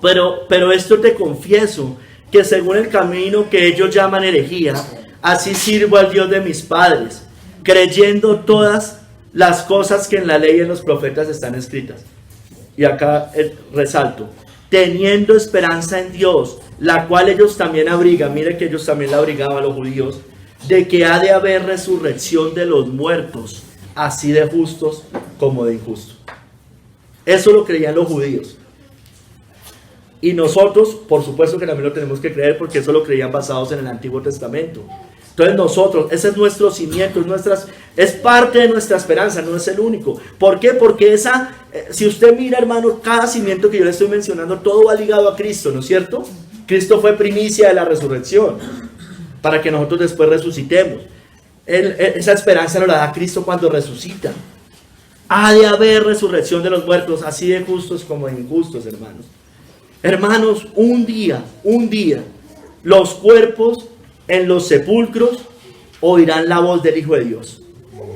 pero esto te confieso, que según el camino que ellos llaman herejía, así sirvo al Dios de mis padres, creyendo todas las cosas que en la ley y en los profetas están escritas. Y acá resalto: teniendo esperanza en Dios, la cual ellos también abrigan. Mire que ellos también la abrigaban a los judíos, de que ha de haber resurrección de los muertos, así de justos como de injustos. Eso lo creían los judíos. Y nosotros, por supuesto que también lo tenemos que creer, porque eso lo creían basados en el Antiguo Testamento. Entonces nosotros, ese es nuestro cimiento, es parte de nuestra esperanza, no es el único. ¿Por qué? Porque si usted mira, hermano, cada cimiento que yo le estoy mencionando, todo va ligado a Cristo, ¿no es cierto? Cristo fue primicia de la resurrección, para que nosotros después resucitemos. Esa esperanza nos la da Cristo cuando resucita. Ha de haber resurrección de los muertos, así de justos como de injustos, hermanos. Hermanos, un día, los cuerpos en los sepulcros oirán la voz del Hijo de Dios.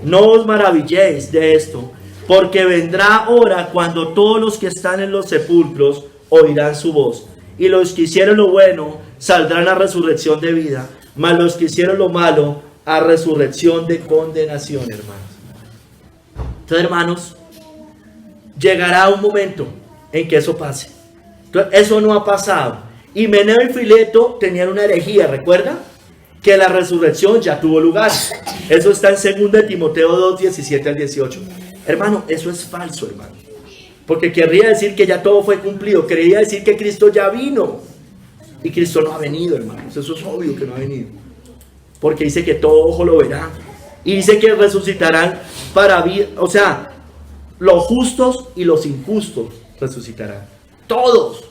No os maravilléis de esto, porque vendrá hora cuando todos los que están en los sepulcros oirán su voz, y los que hicieron lo bueno saldrán a resurrección de vida, mas los que hicieron lo malo a resurrección de condenación, hermanos. Entonces, hermanos, llegará un momento en que eso pase. Entonces, eso no ha pasado. Himeneo y Fileto tenían una herejía, ¿recuerda? Que la resurrección ya tuvo lugar. Eso está en 2 Timoteo 2, 17 al 18. Hermano, eso es falso, hermano. Porque querría decir que ya todo fue cumplido. Querría decir que Cristo ya vino. Y Cristo no ha venido, hermanos. Eso es obvio que no ha venido. Porque dice que todo ojo lo verá. Y dice que resucitarán para vida. O sea, los justos y los injustos resucitarán. Todos.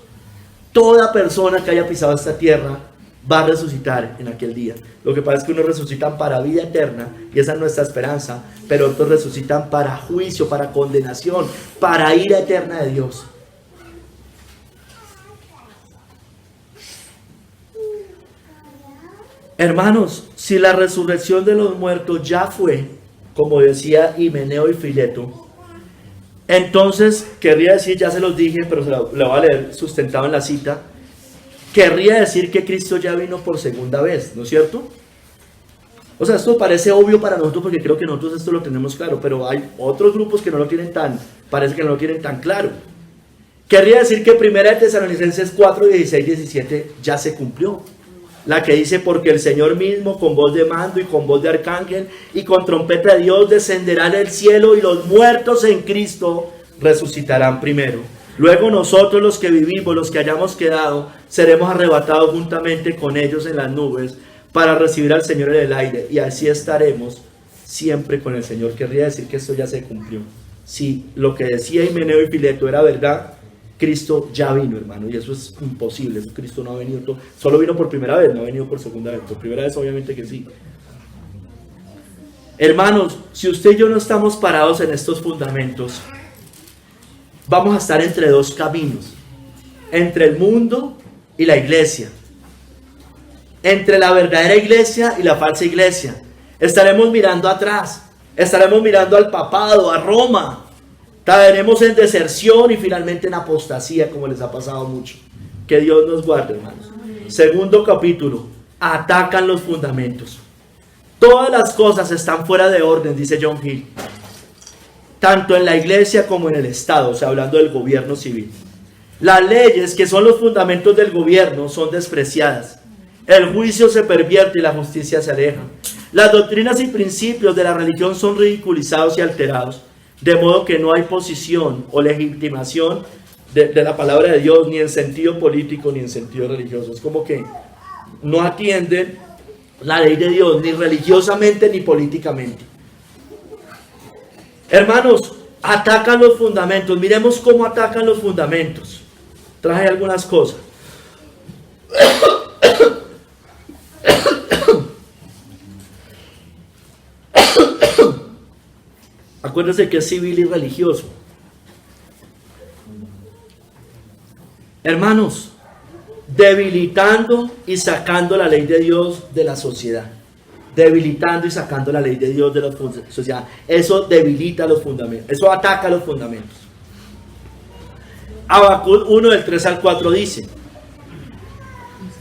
Toda persona que haya pisado esta tierra va a resucitar en aquel día. Lo que pasa es que unos resucitan para vida eterna, y esa es nuestra esperanza, pero otros resucitan para juicio, para condenación, para ira eterna de Dios. Hermanos, si la resurrección de los muertos ya fue, como decía Himeneo y Fileto, entonces querría decir, ya se los dije, pero lo voy a leer sustentado en la cita, querría decir que Cristo ya vino por segunda vez, ¿no es cierto? O sea, esto parece obvio para nosotros porque creo que nosotros esto lo tenemos claro, pero hay otros grupos que no lo tienen parece que no lo tienen tan claro. Querría decir que 1 Tesalonicenses 4, 16, 17 ya se cumplió. La que dice: porque el Señor mismo con voz de mando y con voz de arcángel y con trompeta de Dios descenderá del cielo, y los muertos en Cristo resucitarán primero. Luego nosotros, los que vivimos, los que hayamos quedado, seremos arrebatados juntamente con ellos en las nubes para recibir al Señor en el aire, y así estaremos siempre con el Señor. Querría decir que esto ya se cumplió. Si lo que decía Himeneo y Fileto era verdad, Cristo ya vino, hermano, y eso es imposible. Cristo no ha venido, solo vino por primera vez, no ha venido por segunda vez. Por primera vez obviamente que sí. Hermanos, si usted y yo no estamos parados en estos fundamentos, vamos a estar entre dos caminos: entre el mundo y la iglesia, entre la verdadera iglesia y la falsa iglesia. Estaremos mirando atrás, estaremos mirando al papado, a Roma. Caeremos en deserción y finalmente en apostasía, como les ha pasado mucho. Que Dios nos guarde, hermanos. Segundo capítulo: atacan los fundamentos. Todas las cosas están fuera de orden, dice John Hill, tanto en la iglesia como en el Estado, o sea, hablando del gobierno civil. Las leyes, que son los fundamentos del gobierno, son despreciadas. El juicio se pervierte y la justicia se aleja. Las doctrinas y principios de la religión son ridiculizados y alterados, de modo que no hay posición o legitimación de la palabra de Dios, ni en sentido político, ni en sentido religioso. Es como que no atienden la ley de Dios, ni religiosamente, ni políticamente. Hermanos, atacan los fundamentos. Miremos cómo atacan los fundamentos. Traje algunas cosas. Acuérdense que es civil y religioso. Hermanos, debilitando y sacando la ley de Dios de la sociedad. Debilitando y sacando la ley de Dios de la sociedad. Eso debilita los fundamentos. Eso ataca los fundamentos. Habacuc 1 del 3 al 4 dice: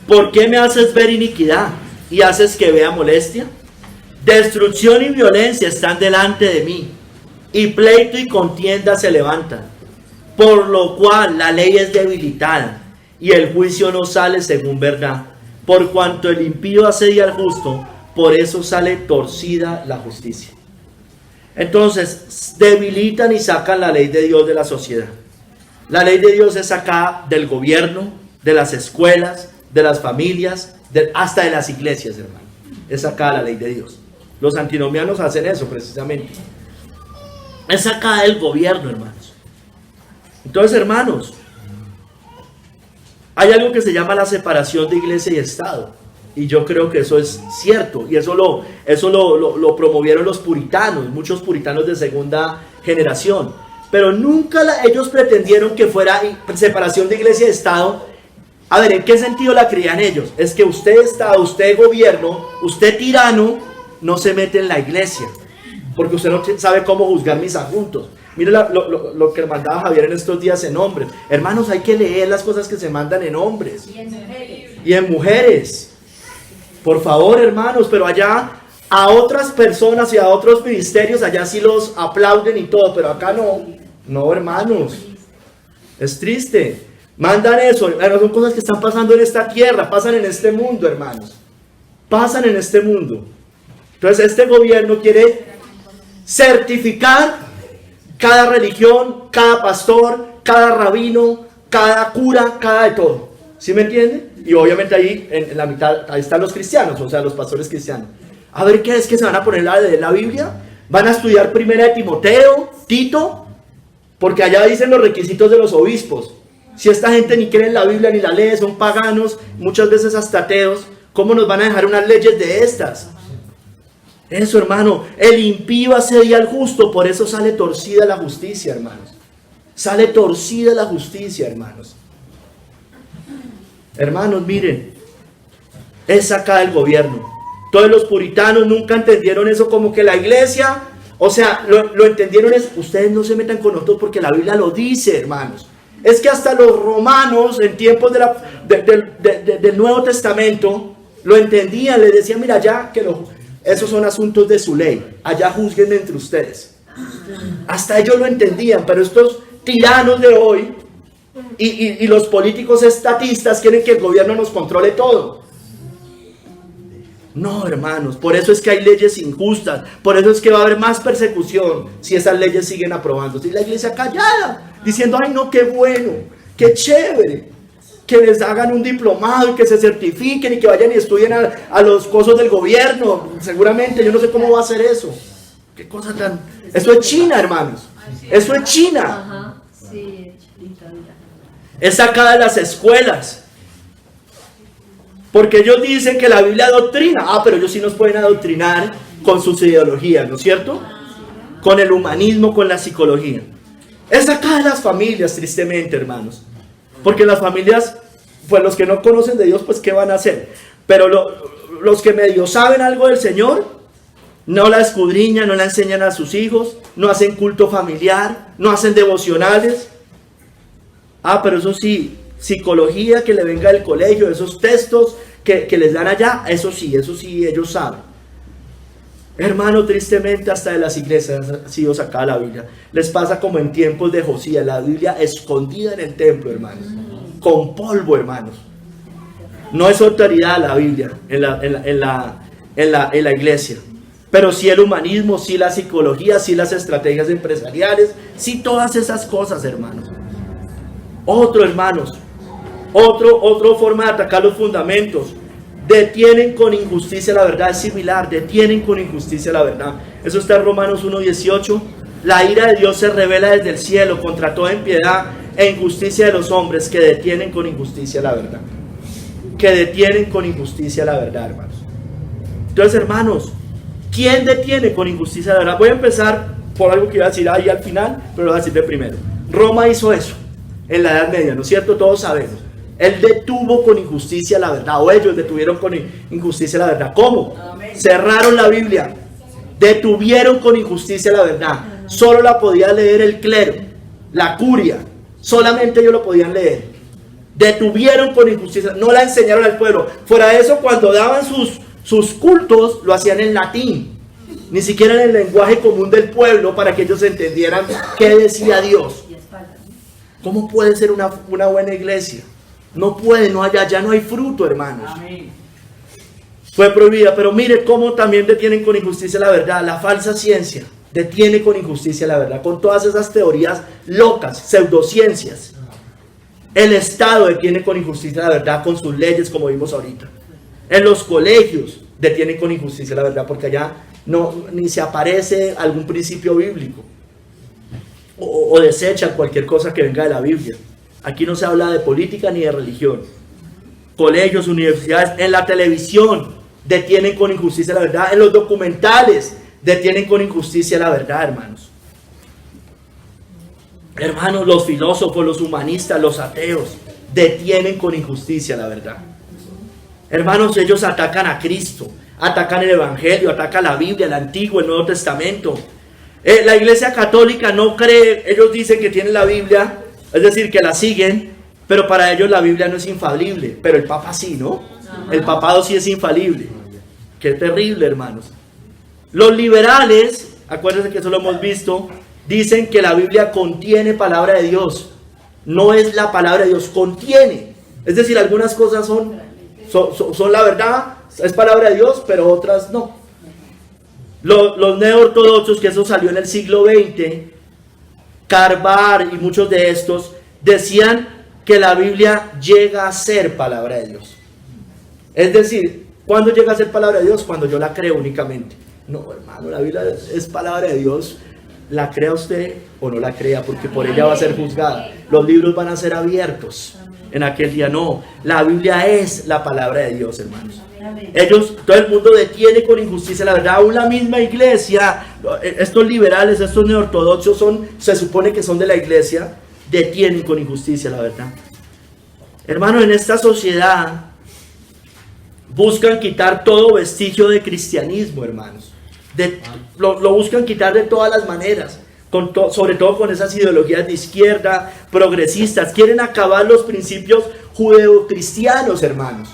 ¿por qué me haces ver iniquidad y haces que vea molestia? Destrucción y violencia están delante de mí, y pleito y contienda se levantan, por lo cual la ley es debilitada y el juicio no sale según verdad. Por cuanto el impío asedia al justo, por eso sale torcida la justicia. Entonces debilitan y sacan la ley de Dios de la sociedad. La ley de Dios es sacada del gobierno, de las escuelas, de las familias, hasta de las iglesias, hermano. Es sacada la ley de Dios. Los antinomianos hacen eso precisamente. Es sacada del gobierno, hermanos. Entonces, hermanos, hay algo que se llama la separación de iglesia y Estado. Y yo creo que eso es cierto. Y eso lo promovieron los puritanos, muchos puritanos de segunda generación. Pero nunca ellos pretendieron que fuera separación de iglesia y Estado. A ver, ¿en qué sentido la creían ellos? Es que usted Estado, usted gobierno, usted tirano, no se mete en la iglesia. Porque usted no sabe cómo juzgar mis asuntos. Mire lo que mandaba Javier en estos días en hombres. Hermanos, hay que leer las cosas que se mandan en hombres. Y en mujeres. Y en mujeres. Por favor, hermanos, pero allá a otras personas y a otros ministerios, allá sí los aplauden y todo, pero acá no. No, hermanos. Es triste. Mandan eso. Son cosas que están pasando en esta tierra, pasan en este mundo, hermanos. Pasan en este mundo. Entonces este gobierno quiere certificar cada religión, cada pastor, cada rabino, cada cura, cada de todo. ¿Sí me entiende? Y obviamente ahí en la mitad, ahí están los cristianos, o sea, los pastores cristianos. A ver, ¿qué es que se van a poner la Biblia? ¿Van a estudiar primera de Timoteo, Tito? Porque allá dicen los requisitos de los obispos. Si esta gente ni cree en la Biblia ni la lee, son paganos, muchas veces hasta ateos, ¿cómo nos van a dejar unas leyes de estas? Eso, hermano, el impío asedia al justo, por eso sale torcida la justicia, hermanos. Sale torcida la justicia, hermanos. Hermanos, miren, es acá el gobierno. Todos los puritanos nunca entendieron eso como que la iglesia, o sea, lo entendieron es, ustedes no se metan con nosotros porque la Biblia lo dice, hermanos. Es que hasta los romanos en tiempos del Nuevo Testamento lo entendían, les decían, mira, ya que esos son asuntos de su ley, allá juzguen entre ustedes. Hasta ellos lo entendían, pero estos tiranos de hoy y los políticos estatistas quieren que el gobierno nos controle todo. No, hermanos, por eso es que hay leyes injustas, por eso es que va a haber más persecución si esas leyes siguen aprobándose. Y la iglesia callada, diciendo, ay no, qué bueno, qué chévere, que les hagan un diplomado y que se certifiquen y que vayan y estudien a los cosos del gobierno. Seguramente, yo no sé cómo va a ser eso. Qué cosa tan... Eso es China, hermanos. Eso es China. Ajá, sí, Es sacada de las escuelas. Porque ellos dicen que la Biblia adoctrina. Ah, pero ellos sí nos pueden adoctrinar con sus ideologías, ¿no es cierto? Con el humanismo, con la psicología. Es sacada de las familias, tristemente, hermanos. Porque las familias, pues los que no conocen de Dios, pues ¿qué van a hacer? Pero los que medio saben algo del Señor, no la escudriñan, no la enseñan a sus hijos, no hacen culto familiar, no hacen devocionales. Ah, pero eso sí, psicología que le venga del colegio, esos textos que les dan allá, eso sí, ellos saben. Hermano, tristemente hasta de las iglesias ha sido sacada la Biblia. Les pasa como en tiempos de Josías, la Biblia escondida en el templo, hermanos, con polvo, hermanos. No es autoridad la Biblia en la iglesia, pero sí el humanismo, sí la psicología, sí las estrategias empresariales, sí todas esas cosas, hermanos. Otro, hermanos, otro forma de atacar los fundamentos. Detienen con injusticia la verdad, es similar, detienen con injusticia la verdad. Eso está en Romanos 1:18. La ira de Dios se revela desde el cielo contra toda impiedad e injusticia de los hombres que detienen con injusticia la verdad. Que detienen con injusticia la verdad, hermanos. Entonces, hermanos, ¿quién detiene con injusticia la verdad? Voy a empezar por algo que iba a decir ahí al final, pero lo voy a decir de primero. Roma hizo eso en la Edad Media, ¿no es cierto? Todos sabemos. Él detuvo con injusticia la verdad, o ellos detuvieron con injusticia la verdad. ¿Cómo? Amén. Cerraron la Biblia, detuvieron con injusticia la verdad. Solo la podía leer el clero, la curia, solamente ellos lo podían leer. Detuvieron con injusticia, no la enseñaron al pueblo. Fuera de eso, cuando daban sus cultos, lo hacían en latín, ni siquiera en el lenguaje común del pueblo, para que ellos entendieran qué decía Dios. ¿Cómo puede ser una buena iglesia? No puede, ya no hay fruto, hermanos. Amén. Fue prohibida, pero mire cómo también detienen con injusticia la verdad. La falsa ciencia detiene con injusticia la verdad, con todas esas teorías locas, pseudociencias. El Estado detiene con injusticia la verdad con sus leyes, como vimos ahorita. En los colegios detienen con injusticia la verdad, porque allá ni se aparece algún principio bíblico, o desechan cualquier cosa que venga de la Biblia. Aquí no se habla de política ni de religión. Colegios, universidades, en la televisión detienen con injusticia la verdad. En los documentales detienen con injusticia la verdad, hermanos. Hermanos, los filósofos, los humanistas, los ateos detienen con injusticia la verdad. Hermanos, ellos atacan a Cristo, atacan el Evangelio, atacan la Biblia, el Antiguo, el Nuevo Testamento. La Iglesia Católica no cree, ellos dicen que tienen la Biblia, es decir, que la siguen, pero para ellos la Biblia no es infalible. Pero el Papa sí, ¿no? El papado sí es infalible. Qué terrible, hermanos. Los liberales, acuérdense que eso lo hemos visto, dicen que la Biblia contiene palabra de Dios. No es la palabra de Dios, contiene. Es decir, algunas cosas son la verdad, es palabra de Dios, pero otras no. Los neoortodoxos, que eso salió en el siglo XX, Carvar y muchos de estos, decían que la Biblia llega a ser palabra de Dios. Es decir, ¿cuándo llega a ser palabra de Dios? Cuando yo la creo únicamente. No, hermano, la Biblia es palabra de Dios. La crea usted o no la crea, porque por ella va a ser juzgada. Los libros van a ser abiertos en aquel día. No, la Biblia es la palabra de Dios, hermanos. Todo el mundo detiene con injusticia la verdad. Aún la misma iglesia, estos liberales, estos neortodoxos se supone que son de la iglesia, detienen con injusticia la verdad. Hermanos, en esta sociedad buscan quitar todo vestigio de cristianismo, hermanos. Lo buscan quitar de todas las maneras, sobre todo con esas ideologías de izquierda, progresistas. Quieren acabar los principios judeocristianos, hermanos.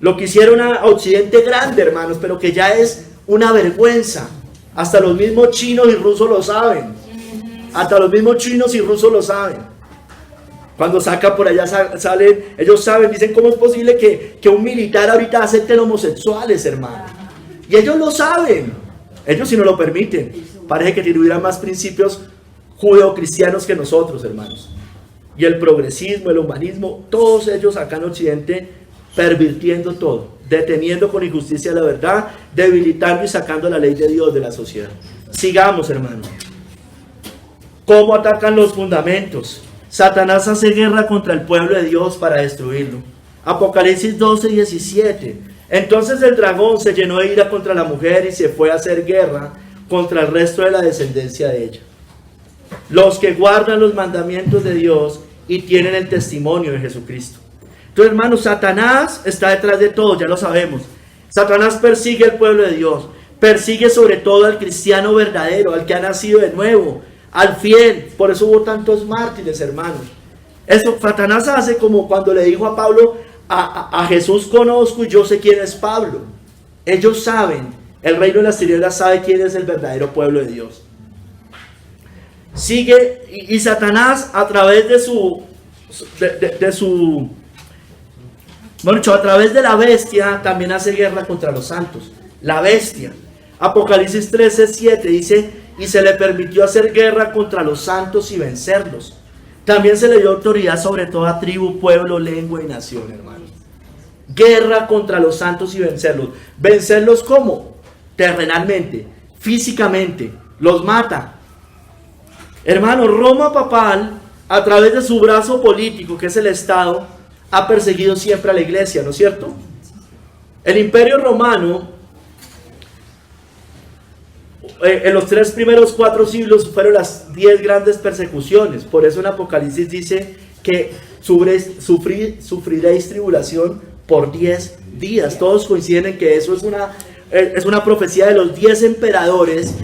Lo que hicieron a Occidente grande, hermanos, pero que ya es una vergüenza. Hasta los mismos chinos y rusos lo saben. Hasta los mismos chinos y rusos lo saben. Cuando sacan por allá salen, ellos saben, dicen cómo es posible que un militar ahorita acepten homosexuales, hermano. Y ellos lo saben. Ellos sí no lo permiten. Parece que tuvieran más principios judeocristianos que nosotros, hermanos. Y el progresismo, el humanismo, todos ellos acá en Occidente pervirtiendo todo, deteniendo con injusticia la verdad, debilitando y sacando la ley de Dios de la sociedad. Sigamos, hermanos. ¿Cómo atacan los fundamentos? Satanás hace guerra contra el pueblo de Dios para destruirlo. Apocalipsis 12:17. Entonces el dragón se llenó de ira contra la mujer y se fue a hacer guerra contra el resto de la descendencia de ella. Los que guardan los mandamientos de Dios y tienen el testimonio de Jesucristo. Entonces, hermanos, Satanás está detrás de todo, ya lo sabemos. Satanás persigue al pueblo de Dios, persigue sobre todo al cristiano verdadero, al que ha nacido de nuevo, al fiel. Por eso hubo tantos mártires, hermanos. Eso Satanás hace como cuando le dijo a Pablo, a Jesús conozco y yo sé quién es Pablo. Ellos saben, el reino de las tinieblas sabe quién es el verdadero pueblo de Dios. Sigue, y Satanás a través a través de la bestia también hace guerra contra los santos. La bestia. Apocalipsis 13:7 dice, y se le permitió hacer guerra contra los santos y vencerlos. También se le dio autoridad sobre toda tribu, pueblo, lengua y nación, hermanos. Guerra contra los santos y vencerlos. ¿Vencerlos cómo? Terrenalmente, físicamente. Los mata. Hermanos, Roma papal, a través de su brazo político, que es el Estado, ha perseguido siempre a la iglesia, ¿no es cierto? El Imperio Romano, en los 3 primeros 4 siglos, fueron las 10 grandes persecuciones. Por eso en Apocalipsis dice que sufriréis tribulación por 10 días. Todos coinciden en que eso es una profecía de los 10 emperadores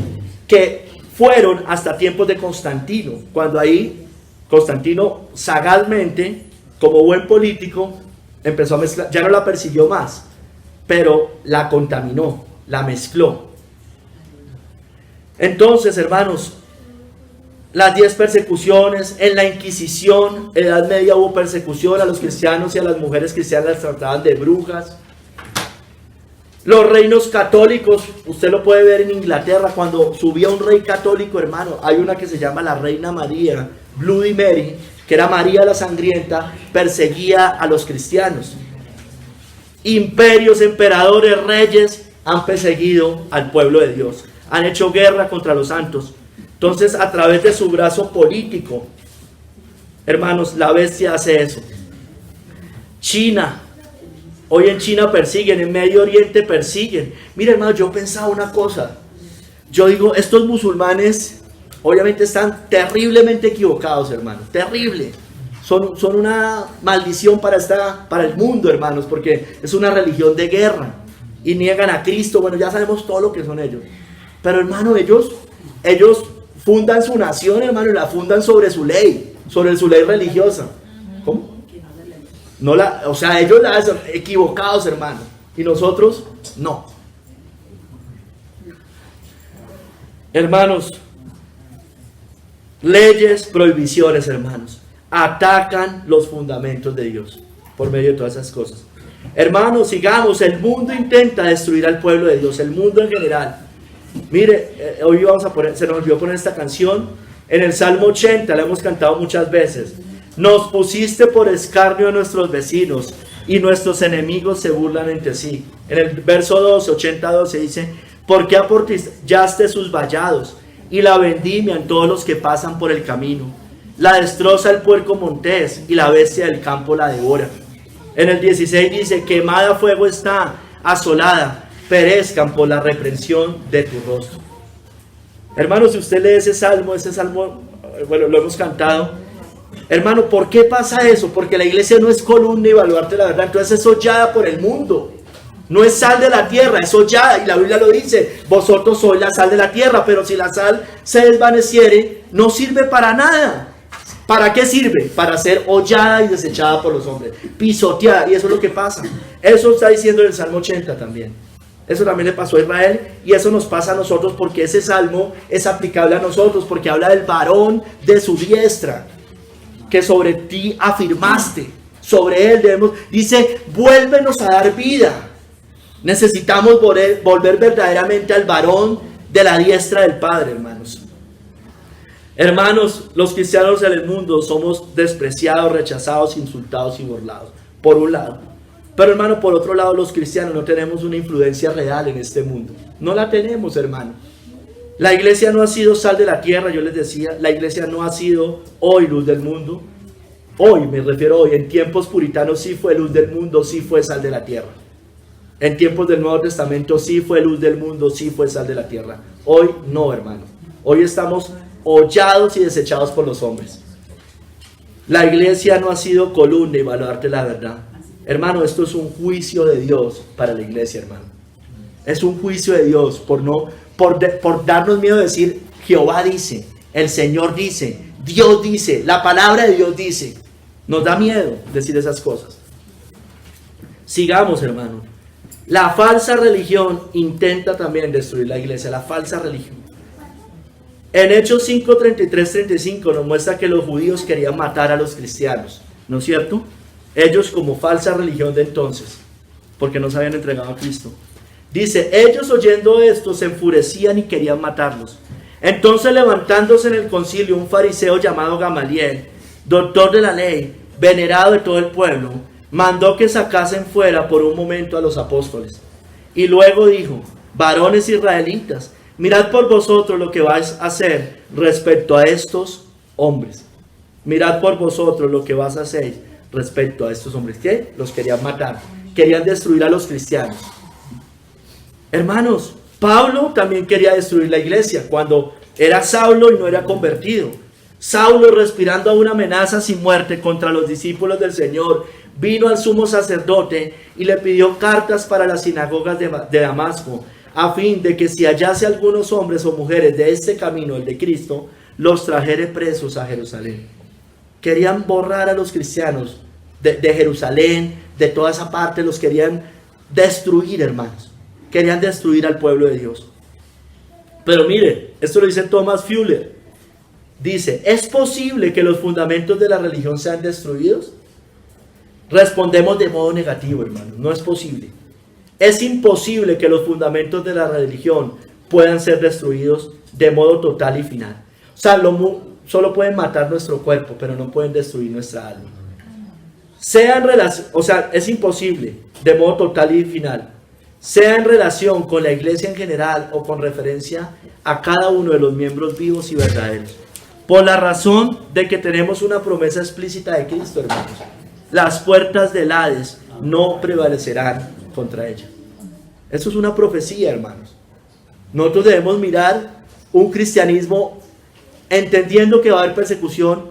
que fueron hasta tiempos de Constantino, cuando ahí Constantino sagazmente, como buen político, empezó a mezclar, ya no la persiguió más, pero la contaminó, la mezcló. Entonces, hermanos, las 10 persecuciones, en la Inquisición, en la Edad Media hubo persecución a los cristianos y a las mujeres cristianas las trataban de brujas. Los reinos católicos, usted lo puede ver en Inglaterra, cuando subía un rey católico, hermano, hay una que se llama la Reina María, Bloody Mary, que era María la Sangrienta, perseguía a los cristianos. Imperios, emperadores, reyes han perseguido al pueblo de Dios, han hecho guerra contra los santos. Entonces, a través de su brazo político, hermanos, la bestia hace eso. China, hoy en China persiguen, en Medio Oriente persiguen. Mira, hermano, yo pensaba una cosa. Yo digo, estos musulmanes obviamente están terriblemente equivocados, hermano. Terrible. Son una maldición para el mundo, hermanos, porque es una religión de guerra. Y niegan a Cristo. Bueno, ya sabemos todo lo que son ellos. Pero, hermano, ellos fundan su nación, hermano, y la fundan sobre su ley religiosa. ¿Cómo? O sea, ellos la hacen equivocados, hermano, y nosotros no. Hermanos, leyes, prohibiciones, hermanos, atacan los fundamentos de Dios por medio de todas esas cosas. Hermanos, sigamos. El mundo intenta destruir al pueblo de Dios, el mundo en general. Mire, hoy se nos olvidó poner esta canción. En el Salmo 80 la hemos cantado muchas veces. Nos pusiste por escarnio a nuestros vecinos, y nuestros enemigos se burlan entre sí. En el verso 12, 80-12 dice: ¿por qué aportillaste sus vallados y la vendimian todos los que pasan por el camino? La destroza el puerco montés, y la bestia del campo la devora. En el 16 dice: quemada a fuego está, asolada, perezcan por la reprensión de tu rostro. Hermanos, si usted lee ese salmo, bueno, lo hemos cantado. Hermano, ¿por qué pasa eso? Porque la iglesia no es columna y baluarte de la verdad. Entonces es hollada por el mundo. No es sal de la tierra, es hollada. Y la Biblia lo dice: vosotros sois la sal de la tierra. Pero si la sal se desvaneciere, no sirve para nada. ¿Para qué sirve? Para ser hollada y desechada por los hombres, pisoteada. Y eso es lo que pasa. Eso está diciendo en el Salmo 80 también. Eso también le pasó a Israel, y eso nos pasa a nosotros, porque ese salmo es aplicable a nosotros, porque habla del varón de su diestra, que sobre ti afirmaste. Sobre él dice: vuélvenos a dar vida. Necesitamos volver verdaderamente al varón de la diestra del Padre, hermanos. Hermanos, los cristianos en el mundo somos despreciados, rechazados, insultados y burlados, por un lado. Pero, hermano, por otro lado, los cristianos no tenemos una influencia real en este mundo. No la tenemos, hermano. La iglesia no ha sido sal de la tierra, yo les decía. La iglesia no ha sido hoy luz del mundo. Hoy, me refiero hoy, en tiempos puritanos sí fue luz del mundo, sí fue sal de la tierra. En tiempos del Nuevo Testamento sí fue luz del mundo, sí fue sal de la tierra. Hoy no, hermano. Hoy estamos hollados y desechados por los hombres. La iglesia no ha sido columna y baluarte de la verdad. Hermano, esto es un juicio de Dios para la iglesia, hermano. Es un juicio de Dios por darnos miedo de decir: Jehová dice, el Señor dice, Dios dice, la palabra de Dios dice. Nos da miedo decir esas cosas. Sigamos, hermano. La falsa religión intenta también destruir la iglesia, la falsa religión. En Hechos 5, 33, 35 nos muestra que los judíos querían matar a los cristianos, ¿no es cierto? Ellos, como falsa religión de entonces, porque no se habían entregado a Cristo. Dice: ellos oyendo esto se enfurecían y querían matarlos. Entonces, levantándose en el concilio un fariseo llamado Gamaliel, doctor de la ley, venerado de todo el pueblo, mandó que sacasen fuera por un momento a los apóstoles. Y luego dijo: varones israelitas, mirad por vosotros lo que vais a hacer respecto a estos hombres. Mirad por vosotros lo que vas a hacer respecto a estos hombres. ¿Qué? Los querían matar, querían destruir a los cristianos. Hermanos, Pablo también quería destruir la iglesia cuando era Saulo y no era convertido. Saulo, respirando aún amenazas y muerte contra los discípulos del Señor, vino al sumo sacerdote y le pidió cartas para las sinagogas de Damasco, a fin de que si hallase algunos hombres o mujeres de este camino, el de Cristo, los trajere presos a Jerusalén. Querían borrar a los cristianos de Jerusalén, de toda esa parte, los querían destruir, hermanos. Querían destruir al pueblo de Dios. Pero mire, esto lo dice Thomas Fuller. Dice: ¿es posible que los fundamentos de la religión sean destruidos? Respondemos de modo negativo, hermanos. No es posible. Es imposible que los fundamentos de la religión puedan ser destruidos de modo total y final. O sea, solo pueden matar nuestro cuerpo, pero no pueden destruir nuestra alma. Es imposible de modo total y final. Sea en relación con la iglesia en general o con referencia a cada uno de los miembros vivos y verdaderos. Por la razón de que tenemos una promesa explícita de Cristo, hermanos. Las puertas del Hades no prevalecerán contra ella. Eso es una profecía, hermanos. Nosotros debemos mirar un cristianismo entendiendo que va a haber persecución,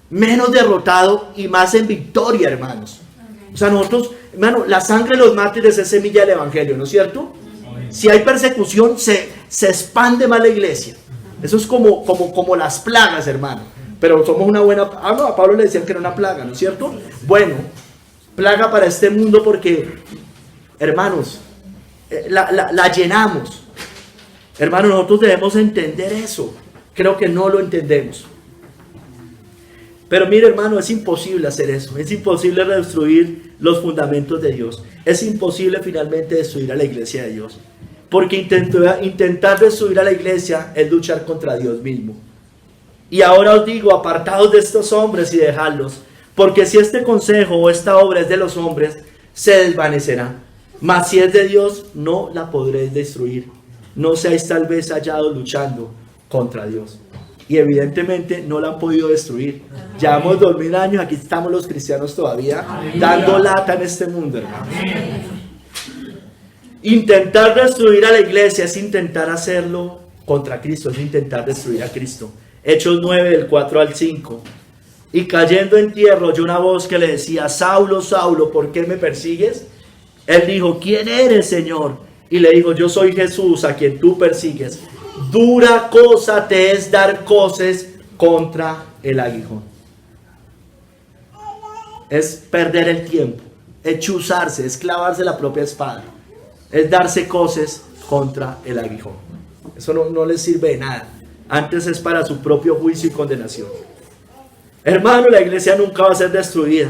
menos derrotado y más en victoria, hermanos. O sea, nosotros, hermano, la sangre de los mártires es semilla del evangelio, ¿no es cierto? Si hay persecución, se expande más la iglesia. Eso es como las plagas, hermano. Pero somos una buena... no, a Pablo le decían que era una plaga, ¿no es cierto? Bueno, plaga para este mundo porque, hermanos, la llenamos. Hermanos, nosotros debemos entender eso. Creo que no lo entendemos. Pero mire, hermano, es imposible hacer eso. Es imposible destruir los fundamentos de Dios. Es imposible finalmente destruir a la iglesia de Dios. Porque intentar destruir a la iglesia es luchar contra Dios mismo. Y ahora os digo, apartaos de estos hombres y dejadlos. Porque si este consejo o esta obra es de los hombres, se desvanecerá. Mas si es de Dios, no la podréis destruir. No seáis tal vez hallados luchando contra Dios. Y evidentemente no la han podido destruir. Llevamos 2000 años, aquí estamos los cristianos todavía dando lata en este mundo, hermano. Intentar destruir a la iglesia es intentar hacerlo contra Cristo, es intentar destruir a Cristo. Hechos 9, del 4 al 5. Y cayendo en tierra oyó una voz que le decía: Saulo, Saulo, ¿por qué me persigues? Él dijo: ¿quién eres, Señor? Y le dijo: yo soy Jesús, a quien tú persigues. Dura cosa te es dar coces contra el aguijón. Es perder el tiempo, es chuzarse, es clavarse la propia espada, es darse coces contra el aguijón. Eso no les sirve de nada. Antes es para su propio juicio y condenación. Hermano, la iglesia nunca va a ser destruida.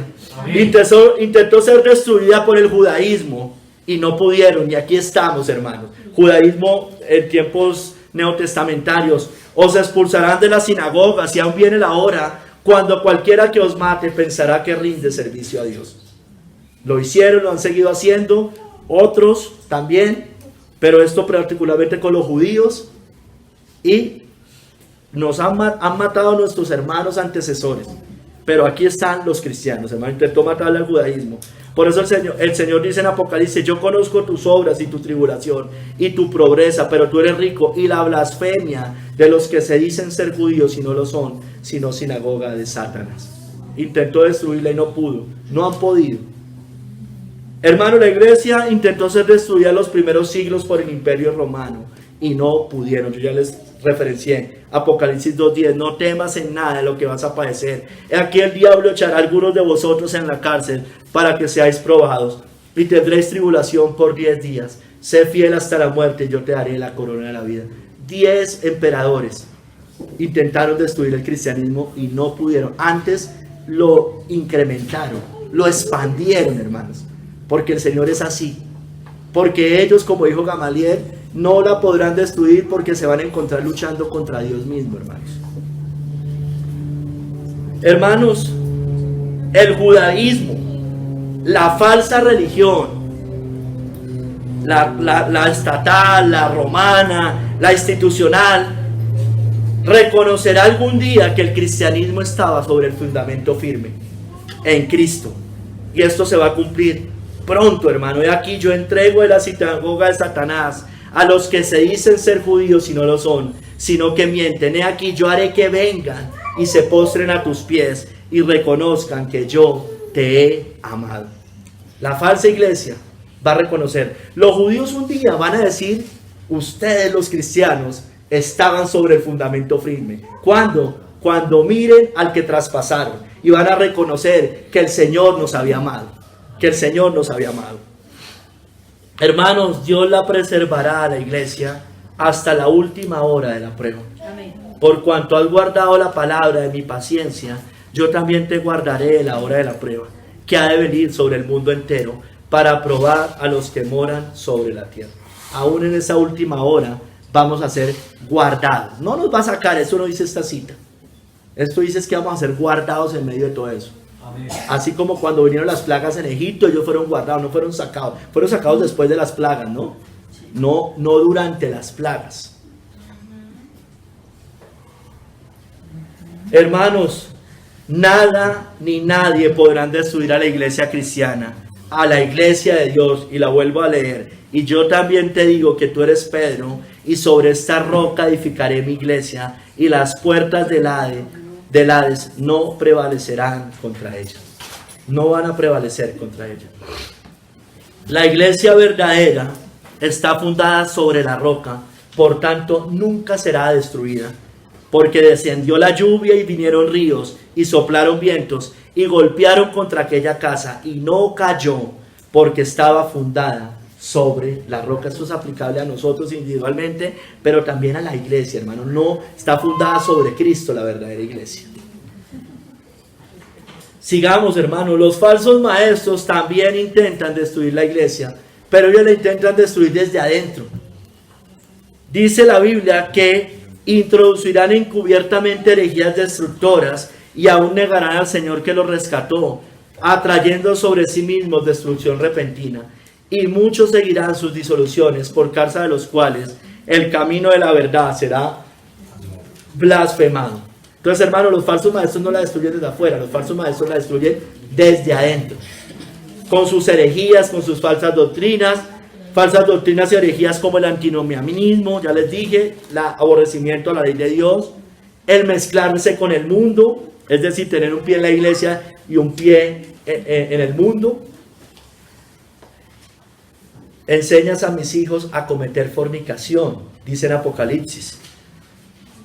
Intentó ser destruida por el judaísmo y no pudieron. Y aquí estamos, hermanos. Judaísmo en tiempos neotestamentarios: os expulsarán de las sinagogas, y aún viene la hora cuando cualquiera que os mate pensará que rinde servicio a Dios. Lo hicieron, lo han seguido haciendo, otros también, pero esto particularmente con los judíos, y nos han matado a nuestros hermanos antecesores. Pero aquí están los cristianos, hermano. Intentó matar al judaísmo. Por eso el Señor dice en Apocalipsis: yo conozco tus obras y tu tribulación y tu pobreza, pero tú eres rico, y la blasfemia de los que se dicen ser judíos y no lo son, sino sinagoga de Satanás. Intentó destruirla y no pudo, no han podido. Hermano, la iglesia intentó ser destruida en los primeros siglos por el imperio romano y no pudieron. Yo ya les referencié Apocalipsis 2:10: no temas en nada de lo que vas a padecer. Aquí el diablo echará a algunos de vosotros en la cárcel para que seáis probados, y tendréis tribulación por 10 días. Sé fiel hasta la muerte, y yo te daré la corona de la vida. 10 emperadores intentaron destruir el cristianismo y no pudieron. Antes lo incrementaron, lo expandieron, hermanos, porque el Señor es así. Porque ellos, como dijo Gamaliel, no la podrán destruir porque se van a encontrar luchando contra Dios mismo, hermanos. Hermanos, el judaísmo, la falsa religión, la estatal, la romana, la institucional, reconocerá algún día que el cristianismo estaba sobre el fundamento firme, en Cristo. Y esto se va a cumplir pronto, hermano. Y aquí yo entrego de la sinagoga de Satanás a los que se dicen ser judíos y no lo son, sino que mienten. He aquí yo haré que vengan y se postren a tus pies y reconozcan que yo te he amado. La falsa iglesia va a reconocer. Los judíos un día van a decir: ustedes los cristianos estaban sobre el fundamento firme. ¿Cuándo? Cuando miren al que traspasaron y van a reconocer que el Señor nos había amado, que el Señor nos había amado. Hermanos, Dios la preservará a la iglesia hasta la última hora de la prueba. Amén. Por cuanto has guardado la palabra de mi paciencia, yo también te guardaré la hora de la prueba, que ha de venir sobre el mundo entero, para probar a los que moran sobre la tierra. Aún en esa última hora vamos a ser guardados. No nos va a sacar, eso no dice esta cita. Esto dice que vamos a ser guardados en medio de todo eso. Amén. Así como cuando vinieron las plagas en Egipto, ellos fueron guardados, no fueron sacados. Fueron sacados después de las plagas, ¿no? No durante las plagas. Hermanos, nada ni nadie podrán destruir a la iglesia cristiana, a la iglesia de Dios. Y la vuelvo a leer: y yo también te digo que tú eres Pedro, y sobre esta roca edificaré mi iglesia, y las puertas del Hades no prevalecerán contra ella. No van a prevalecer contra ella. La iglesia verdadera está fundada sobre la roca, por tanto nunca será destruida, porque descendió la lluvia y vinieron ríos y soplaron vientos y golpearon contra aquella casa y no cayó, porque estaba fundada sobre la roca. Esto es aplicable a nosotros individualmente, pero también a la iglesia, hermano. No está fundada sobre Cristo la verdadera iglesia. Sigamos, hermano. Los falsos maestros también intentan destruir la iglesia, pero ellos la intentan destruir desde adentro. Dice la Biblia que introducirán encubiertamente herejías destructoras y aún negarán al Señor que los rescató, atrayendo sobre sí mismos destrucción repentina. Y muchos seguirán sus disoluciones, por causa de los cuales el camino de la verdad será blasfemado. Entonces, hermano, los falsos maestros no la destruyen desde afuera, los falsos maestros la destruyen desde adentro, con sus herejías, con sus falsas doctrinas y herejías como el antinomianismo, ya les dije, el aborrecimiento a la ley de Dios, el mezclarse con el mundo, es decir, tener un pie en la iglesia y un pie en el mundo. Enseñas a mis hijos a cometer fornicación, dice en Apocalipsis.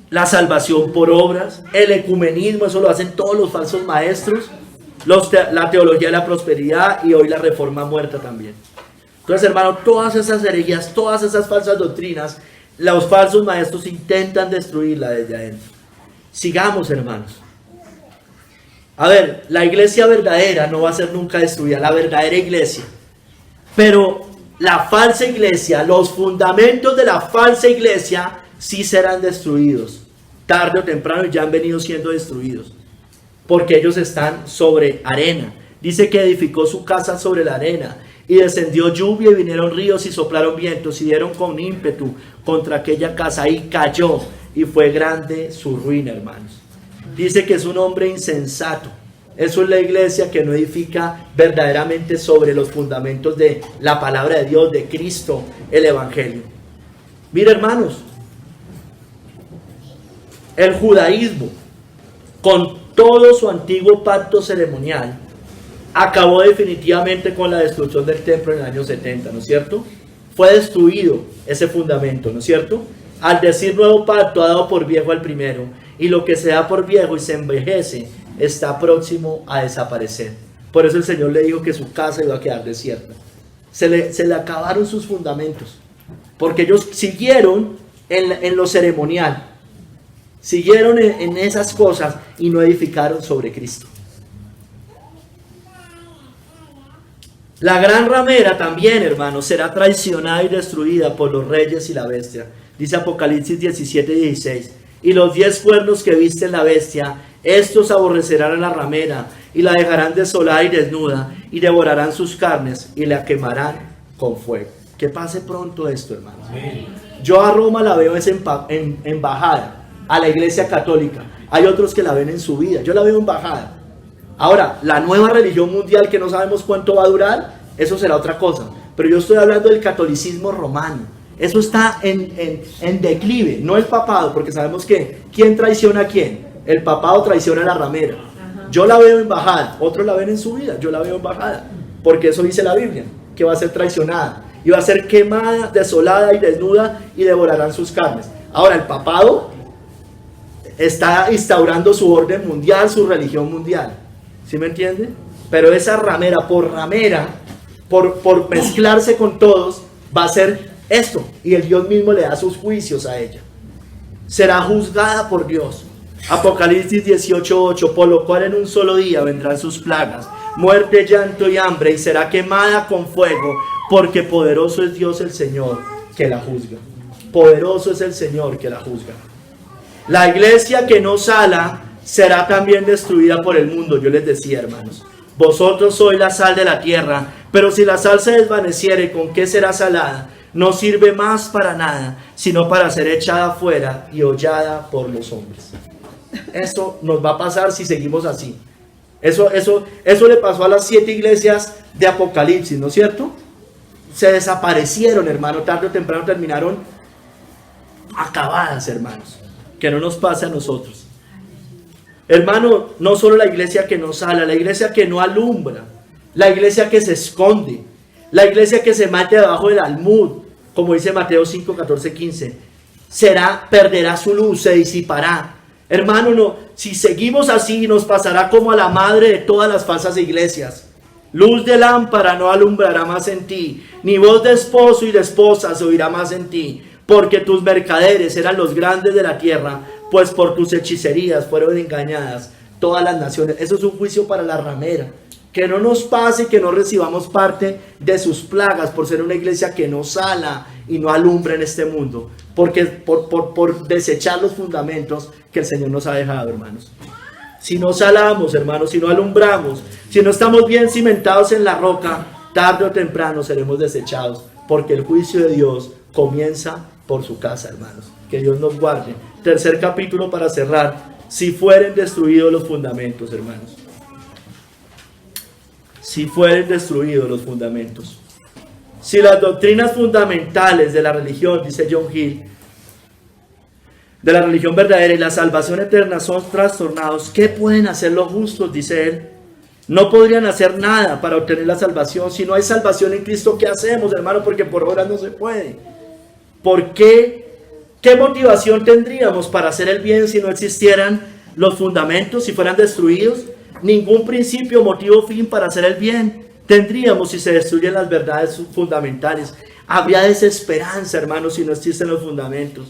La salvación por obras, el ecumenismo, eso lo hacen todos los falsos maestros, la teología de la prosperidad y hoy la reforma muerta también. Entonces, hermano, todas esas herejías, todas esas falsas doctrinas, los falsos maestros intentan destruirla desde adentro. Sigamos, hermanos. A ver, la iglesia verdadera no va a ser nunca destruida, la verdadera iglesia. Pero la falsa iglesia, los fundamentos de la falsa iglesia sí serán destruidos, tarde o temprano, y ya han venido siendo destruidos, porque ellos están sobre arena. Dice que edificó su casa sobre la arena, y descendió lluvia y vinieron ríos y soplaron vientos y dieron con ímpetu contra aquella casa y cayó, y fue grande su ruina, hermanos. Dice que es un hombre insensato. Eso es la iglesia que no edifica verdaderamente sobre los fundamentos de la palabra de Dios, de Cristo, el Evangelio. Mira, hermanos, el judaísmo, con todo su antiguo pacto ceremonial, acabó definitivamente con la destrucción del templo en el año 70, ¿no es cierto? Fue destruido ese fundamento, ¿no es cierto? Al decir nuevo pacto, ha dado por viejo al primero, y lo que se da por viejo y se envejece está próximo a desaparecer. Por eso el Señor le dijo que su casa iba a quedar desierta. Se le acabaron sus fundamentos, porque ellos siguieron en lo ceremonial, siguieron en esas cosas y no edificaron sobre Cristo. La gran ramera también, hermanos, será traicionada y destruida por los reyes y la bestia. Dice Apocalipsis 17:16. Y los 10 cuernos que viste en la bestia Estos aborrecerán a la ramera y la dejarán desolada y desnuda y devorarán sus carnes y la quemarán con fuego. Que pase pronto esto, hermanos. Yo a Roma la veo es en embajada, a la iglesia católica. Hay otros que la ven en su vida. Yo la veo embajada. Ahora, la nueva religión mundial que no sabemos cuánto va a durar, eso será otra cosa. Pero yo estoy hablando del catolicismo romano. Eso está en declive, no el papado, porque sabemos que ¿quién traiciona a quién? El papado traiciona a la ramera. Yo la veo embajada, otros la ven en su vida, yo la veo embajada, porque eso dice la Biblia, que va a ser traicionada, y va a ser quemada, desolada y desnuda, y devorarán sus carnes. Ahora, el papado está instaurando su orden mundial, su religión mundial, ¿sí me entiende? Pero esa ramera, por mezclarse con todos, va a ser esto, y el Dios mismo le da sus juicios a ella. Será juzgada por Dios. Apocalipsis 18:8, por lo cual en un solo día vendrán sus plagas, muerte, llanto y hambre, y será quemada con fuego, porque poderoso es Dios el Señor que la juzga. Poderoso es el Señor que la juzga. La iglesia que no sala será también destruida por el mundo. Yo les decía, hermanos, vosotros sois la sal de la tierra, pero si la sal se desvaneciere, ¿con qué será salada? No sirve más para nada, sino para ser echada fuera y hollada por los hombres. Eso nos va a pasar si seguimos así. Eso le pasó a las 7 iglesias de Apocalipsis, ¿no es cierto? Se desaparecieron, hermano, tarde o temprano terminaron acabadas, hermanos. Que no nos pase a nosotros. Hermano, no solo la iglesia que no sale, la iglesia que no alumbra, la iglesia que se esconde, la iglesia que se mete debajo del almud, como dice Mateo 5, 14, 15, perderá su luz, se disipará. Hermano, no, si seguimos así, nos pasará como a la madre de todas las falsas iglesias. Luz de lámpara no alumbrará más en ti, ni voz de esposo y de esposa se oirá más en ti, porque tus mercaderes eran los grandes de la tierra, pues por tus hechicerías fueron engañadas todas las naciones. Eso es un juicio para la ramera. Que no nos pase, que no recibamos parte de sus plagas por ser una iglesia que no sala y no alumbra en este mundo, porque por desechar los fundamentos que el Señor nos ha dejado, hermanos. Si no salamos, hermanos, si no alumbramos, si no estamos bien cimentados en la roca, tarde o temprano seremos desechados, porque el juicio de Dios comienza por su casa, hermanos. Que Dios nos guarde. Tercer capítulo para cerrar. Si fueren destruidos los fundamentos, hermanos. Si fueren destruidos los fundamentos. Si las doctrinas fundamentales de la religión, dice John Hill, de la religión verdadera y la salvación eterna son trastornados, ¿qué pueden hacer los justos? Dice él. No podrían hacer nada para obtener la salvación. Si no hay salvación en Cristo, ¿qué hacemos, hermano? Porque por obras no se puede. ¿Por qué? ¿Qué motivación tendríamos para hacer el bien si no existieran los fundamentos, si fueran destruidos? Ningún principio, motivo, fin para hacer el bien tendríamos si se destruyen las verdades fundamentales. Habría desesperanza, hermanos, si no existen los fundamentos.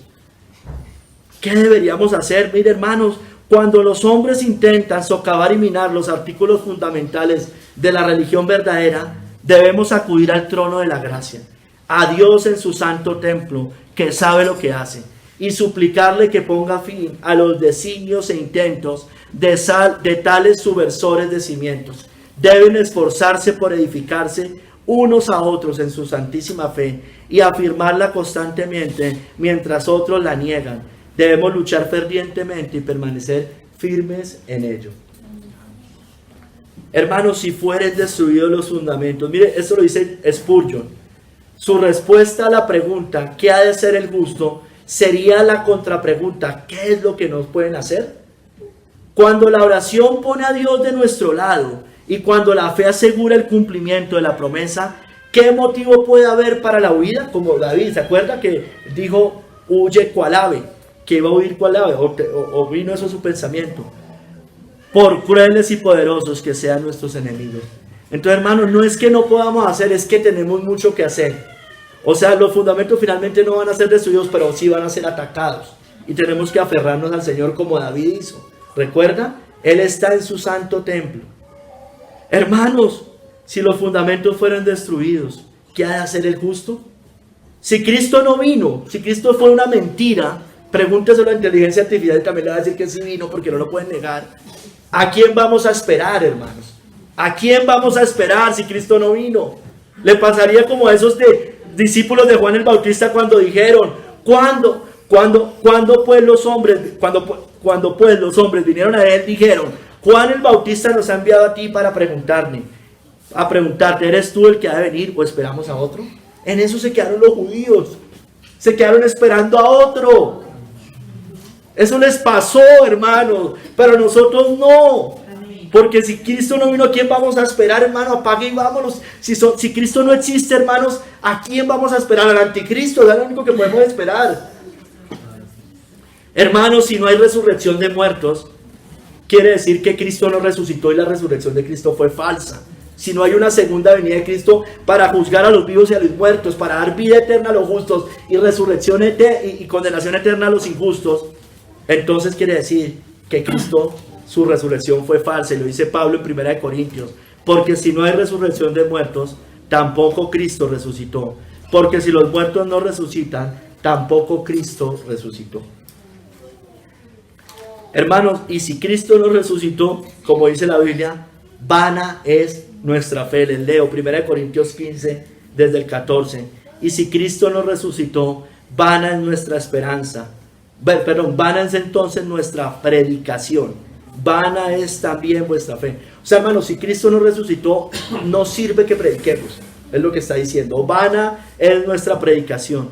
¿Qué deberíamos hacer? Mire, hermanos, cuando los hombres intentan socavar y minar los artículos fundamentales de la religión verdadera, debemos acudir al trono de la gracia, a Dios en su santo templo, que sabe lo que hace, y suplicarle que ponga fin a los designios e intentos de tales subversores de cimientos. Deben esforzarse por edificarse unos a otros en su santísima fe y afirmarla constantemente mientras otros la niegan. Debemos luchar fervientemente y permanecer firmes en ello. Hermanos, si fueren destruidos los fundamentos, mire, esto lo dice Spurgeon. Su respuesta a la pregunta, ¿qué ha de ser el justo?, sería la contrapregunta, ¿qué es lo que nos pueden hacer? Cuando la oración pone a Dios de nuestro lado y cuando la fe asegura el cumplimiento de la promesa, ¿qué motivo puede haber para la huida? Como David, ¿se acuerda que dijo, huye cual ave? Que iba a huir cual ave, o vino eso a su pensamiento. Por crueles y poderosos que sean nuestros enemigos. Entonces, hermanos, no es que no podamos hacer, es que tenemos mucho que hacer. O sea, los fundamentos finalmente no van a ser destruidos, pero sí van a ser atacados. Y tenemos que aferrarnos al Señor como David hizo. ¿Recuerda? Él está en su santo templo. Hermanos, si los fundamentos fueran destruidos, ¿qué ha de hacer el justo? Si Cristo no vino, si Cristo fue una mentira, Pregúnteselo a la inteligencia artificial y también le va a decir que sí vino porque no lo pueden negar. ¿A quién vamos a esperar, hermanos? ¿A quién vamos a esperar si Cristo no vino? Le pasaría como a esos discípulos de Juan el Bautista cuando dijeron, ¿cuándo pues los hombres vinieron a él, dijeron, Juan el Bautista nos ha enviado a ti para preguntarte, ¿eres tú el que ha de venir o esperamos a otro? En eso se quedaron los judíos, se quedaron esperando a otro. Eso les pasó, hermanos, pero nosotros no. Porque si Cristo no vino, ¿a quién vamos a esperar, hermano? Apague y vámonos. Si Cristo no existe, hermanos, ¿a quién vamos a esperar? Al anticristo, es lo único que podemos esperar. Hermanos, si no hay resurrección de muertos, quiere decir que Cristo no resucitó y la resurrección de Cristo fue falsa. Si no hay una segunda venida de Cristo para juzgar a los vivos y a los muertos, para dar vida eterna a los justos y resurrección y condenación eterna a los injustos, entonces quiere decir que Cristo, su resurrección fue falsa. Y lo dice Pablo en 1 Corintios. Porque si no hay resurrección de muertos, tampoco Cristo resucitó. Porque si los muertos no resucitan, tampoco Cristo resucitó. Hermanos, y si Cristo no resucitó, como dice la Biblia, vana es nuestra fe. Les leo 1 Corintios 15, desde el 14. Y si Cristo no resucitó, vana es nuestra esperanza. Vana es entonces nuestra predicación. Vana es también vuestra fe. O sea, hermanos, si Cristo no resucitó, no sirve que prediquemos. Es lo que está diciendo. Vana es nuestra predicación.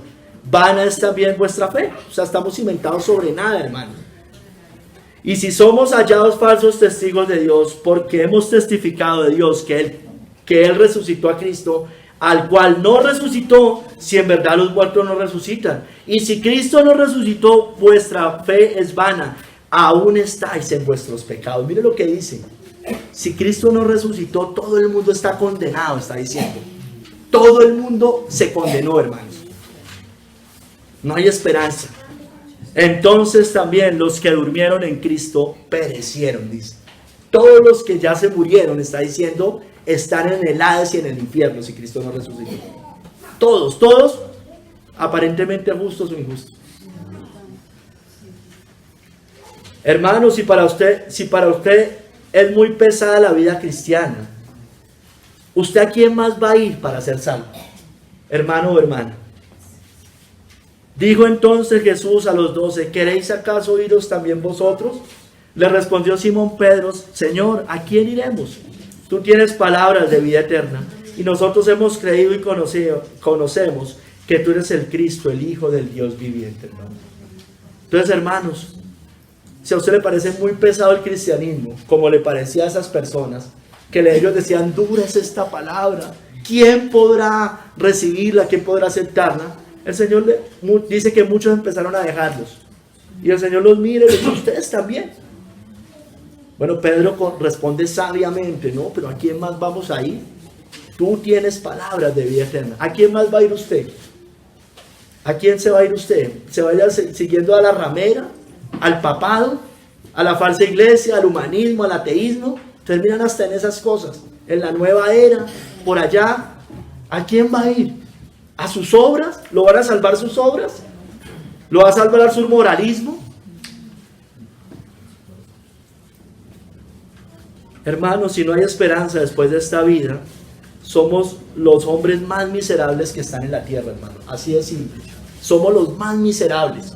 Vana es también vuestra fe. O sea, estamos cimentados sobre nada, hermano. Y si somos hallados falsos testigos de Dios, porque hemos testificado de Dios que Él resucitó a Cristo, al cual no resucitó, si en verdad los muertos no resucitan. Y si Cristo no resucitó, vuestra fe es vana, aún estáis en vuestros pecados. Mire lo que dice. Si Cristo no resucitó, todo el mundo está condenado, está diciendo. Todo el mundo se condenó, hermanos. No hay esperanza. Entonces también los que durmieron en Cristo perecieron, dice. Todos los que ya se murieron, está diciendo, están en el Hades y en el infierno si Cristo no resucitó. Todos, aparentemente justos o injustos. Hermanos, si para usted es muy pesada la vida cristiana, ¿usted a quién más va a ir para ser salvo? Hermano o hermana. Dijo entonces Jesús a los 12, ¿queréis acaso iros también vosotros? Le respondió Simón Pedro, Señor, ¿a quién iremos? Tú tienes palabras de vida eterna, y nosotros hemos creído y conocemos que tú eres el Cristo, el Hijo del Dios viviente, hermano. Entonces, hermanos, si a usted le parece muy pesado el cristianismo, como le parecía a esas personas, que ellos decían, dura es esta palabra, ¿quién podrá recibirla? ¿Quién podrá aceptarla? El Señor dice que muchos empezaron a dejarlos, y el Señor los mira y les dice, ustedes también. Bueno, Pedro responde sabiamente, no, pero ¿a quién más vamos a ir? Tú tienes palabras de vida eterna. ¿A quién más va a ir usted? ¿A quién se va a ir usted? ¿Se va a ir siguiendo a la ramera, al papado, a la falsa iglesia, al humanismo, al ateísmo? Terminan hasta en esas cosas. En la nueva era, por allá. ¿A quién va a ir? ¿A sus obras? ¿Lo van a salvar sus obras? ¿Lo va a salvar su moralismo? Hermanos, si no hay esperanza después de esta vida, somos los hombres más miserables que están en la tierra, hermano. Así de simple. Somos los más miserables.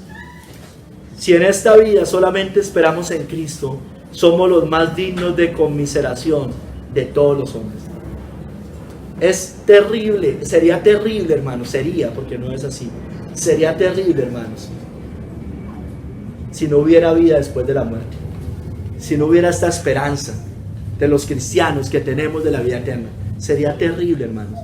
Si en esta vida solamente esperamos en Cristo, somos los más dignos de conmiseración de todos los hombres. Es terrible, sería terrible, hermanos, porque no es así. Sería terrible, hermanos, si no hubiera vida después de la muerte. Si no hubiera esta esperanza de los cristianos que tenemos de la vida eterna. Sería terrible, hermanos.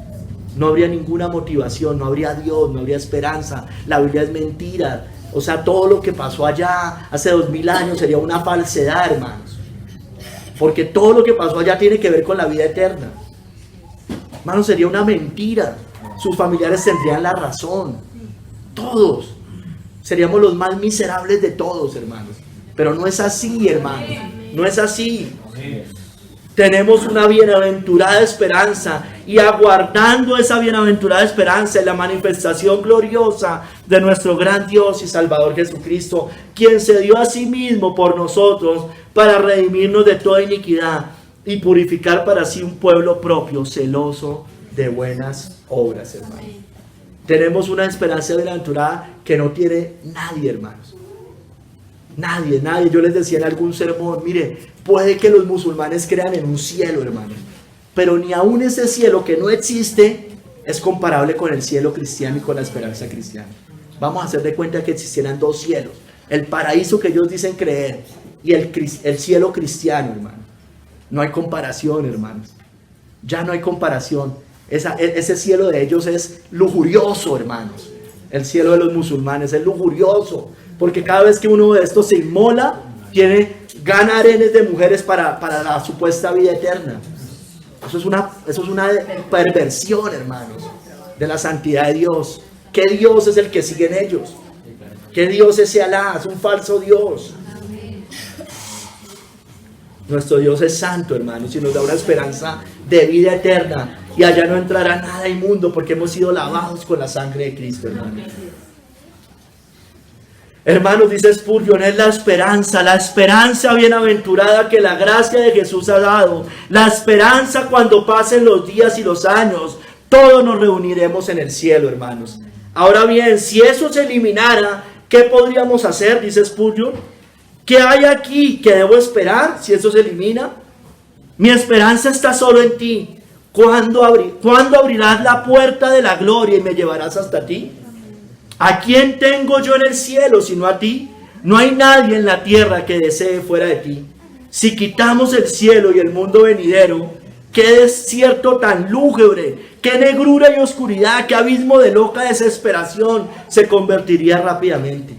No habría ninguna motivación, no habría Dios, no habría esperanza. La Biblia es mentira. O sea, todo lo que pasó allá hace 2000 años sería una falsedad, hermanos. Porque todo lo que pasó allá tiene que ver con la vida eterna. Hermanos, sería una mentira. Sus familiares tendrían la razón. Todos. Seríamos los más miserables de todos, hermanos. Pero no es así, hermanos. No es así. tenemos una bienaventurada esperanza, y aguardando esa bienaventurada esperanza en la manifestación gloriosa de nuestro gran Dios y Salvador Jesucristo, quien se dio a sí mismo por nosotros para redimirnos de toda iniquidad y purificar para sí un pueblo propio, celoso de buenas obras, hermanos. Tenemos una esperanza bienaventurada que no tiene nadie, hermanos. Nadie. Yo les decía en algún sermón, mire, puede que los musulmanes crean en un cielo, hermanos, pero ni aún ese cielo que no existe es comparable con el cielo cristiano y con la esperanza cristiana. Vamos a hacer de cuenta que existieran dos cielos: el paraíso que ellos dicen creer y el cielo cristiano, hermano. No hay comparación, hermanos. Ya no hay comparación. Ese cielo de ellos es lujurioso, hermanos. El cielo de los musulmanes es lujurioso, porque cada vez que uno de estos se inmola, gana arenes de mujeres para la supuesta vida eterna. Eso es una perversión, hermanos, de la santidad de Dios. ¿Qué Dios es el que siguen ellos? ¿Qué Dios es ese Alá? Es un falso Dios. Nuestro Dios es santo, hermanos, y nos da una esperanza de vida eterna. Y allá no entrará nada inmundo, porque hemos sido lavados con la sangre de Cristo, hermanos. Hermanos, dice Spurgeon, es la esperanza bienaventurada que la gracia de Jesús ha dado. La esperanza cuando pasen los días y los años, todos nos reuniremos en el cielo, hermanos. Ahora bien, si eso se eliminara, ¿qué podríamos hacer? Dice Spurgeon. ¿Qué hay aquí que debo esperar si eso se elimina? Mi esperanza está solo en ti. ¿Cuándo abrirás la puerta de la gloria y me llevarás hasta ti? ¿A quién tengo yo en el cielo sino a ti? No hay nadie en la tierra que desee fuera de ti. Si quitamos el cielo y el mundo venidero, qué desierto tan lúgubre, qué negrura y oscuridad, qué abismo de loca desesperación se convertiría rápidamente.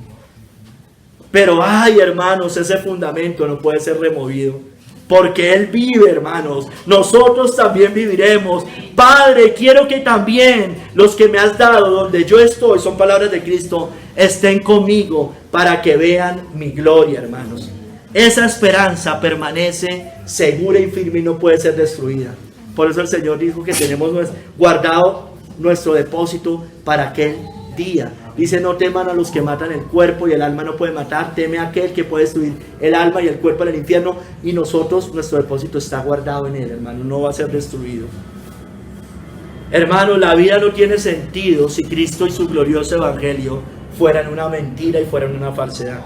Pero ay, hermanos, ese fundamento no puede ser removido, porque Él vive, hermanos. Nosotros también viviremos. Padre, quiero que también los que me has dado donde yo estoy, son palabras de Cristo, estén conmigo para que vean mi gloria, hermanos. Esa esperanza permanece segura y firme y no puede ser destruida. Por eso el Señor dijo que tenemos guardado nuestro depósito para aquel día. Dice, no teman a los que matan el cuerpo y el alma no puede matar, teme a aquel que puede destruir el alma y el cuerpo en el infierno. Y nosotros, nuestro depósito está guardado en Él, hermano, no va a ser destruido. Hermano, la vida no tiene sentido si Cristo y su glorioso evangelio fueran una mentira y fueran una falsedad.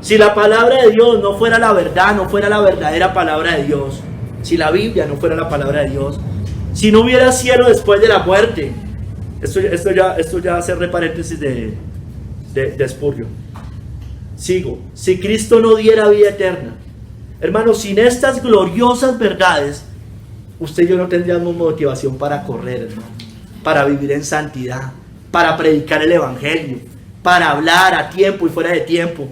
Si la palabra de Dios no fuera la verdad, no fuera la verdadera palabra de Dios, si la Biblia no fuera la palabra de Dios, si no hubiera cielo después de la muerte. Esto ya hace paréntesis de Spurgeon. Sigo. Si Cristo no diera vida eterna, hermanos, sin estas gloriosas verdades, usted y yo no tendríamos motivación para correr, hermano, para vivir en santidad, para predicar el evangelio, para hablar a tiempo y fuera de tiempo,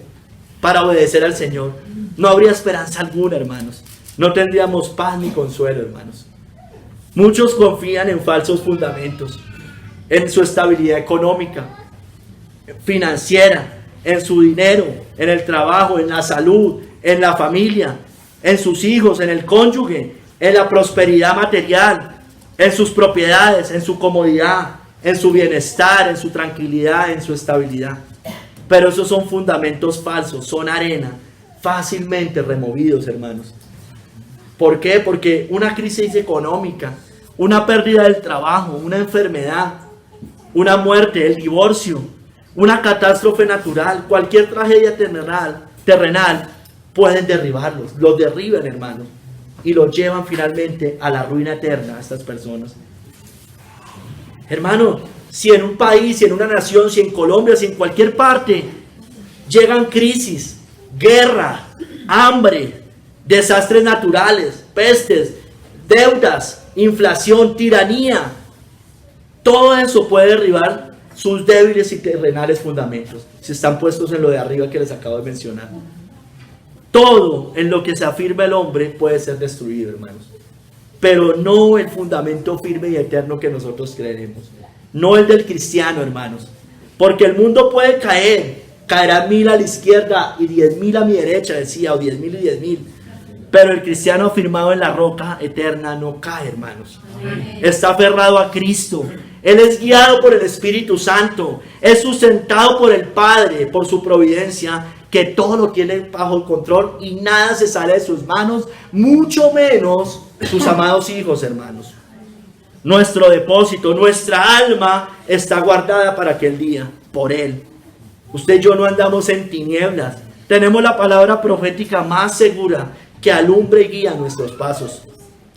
para obedecer al Señor. No habría esperanza alguna, hermanos. No tendríamos paz ni consuelo, hermanos. Muchos confían en falsos fundamentos, en su estabilidad económica, financiera, en su dinero, en el trabajo, en la salud, en la familia, en sus hijos, en el cónyuge, en la prosperidad material, en sus propiedades, en su comodidad, en su bienestar, en su tranquilidad, en su estabilidad. Pero esos son fundamentos falsos, son arena, fácilmente removidos, hermanos. ¿Por qué? Porque una crisis económica, una pérdida del trabajo, una enfermedad, una muerte, el divorcio, una catástrofe natural, cualquier tragedia terrenal pueden derribarlos, los derriban, hermanos, y los llevan finalmente a la ruina eterna a estas personas. Hermano, si en un país, si en una nación, si en Colombia, si en cualquier parte llegan crisis, guerra, hambre, desastres naturales, pestes, deudas, inflación, tiranía, todo eso puede derribar sus débiles y terrenales fundamentos, si están puestos en lo de arriba que les acabo de mencionar. Todo en lo que se afirma el hombre puede ser destruido, hermanos, pero no el fundamento firme y eterno que nosotros creeremos, no el del cristiano, hermanos, porque el mundo puede caer, caerá 1000 a la izquierda y 10.000 a mi derecha, decía, o 10.000 y 10.000, Pero el cristiano afirmado en la roca eterna no cae, hermanos. Está aferrado a Cristo. Él es guiado por el Espíritu Santo. Es sustentado por el Padre, por su providencia, que todo lo tiene bajo el control y nada se sale de sus manos, mucho menos sus amados hijos, hermanos. Nuestro depósito, nuestra alma está guardada para aquel día, por Él. Usted y yo no andamos en tinieblas. Tenemos la palabra profética más segura que alumbra y guía nuestros pasos.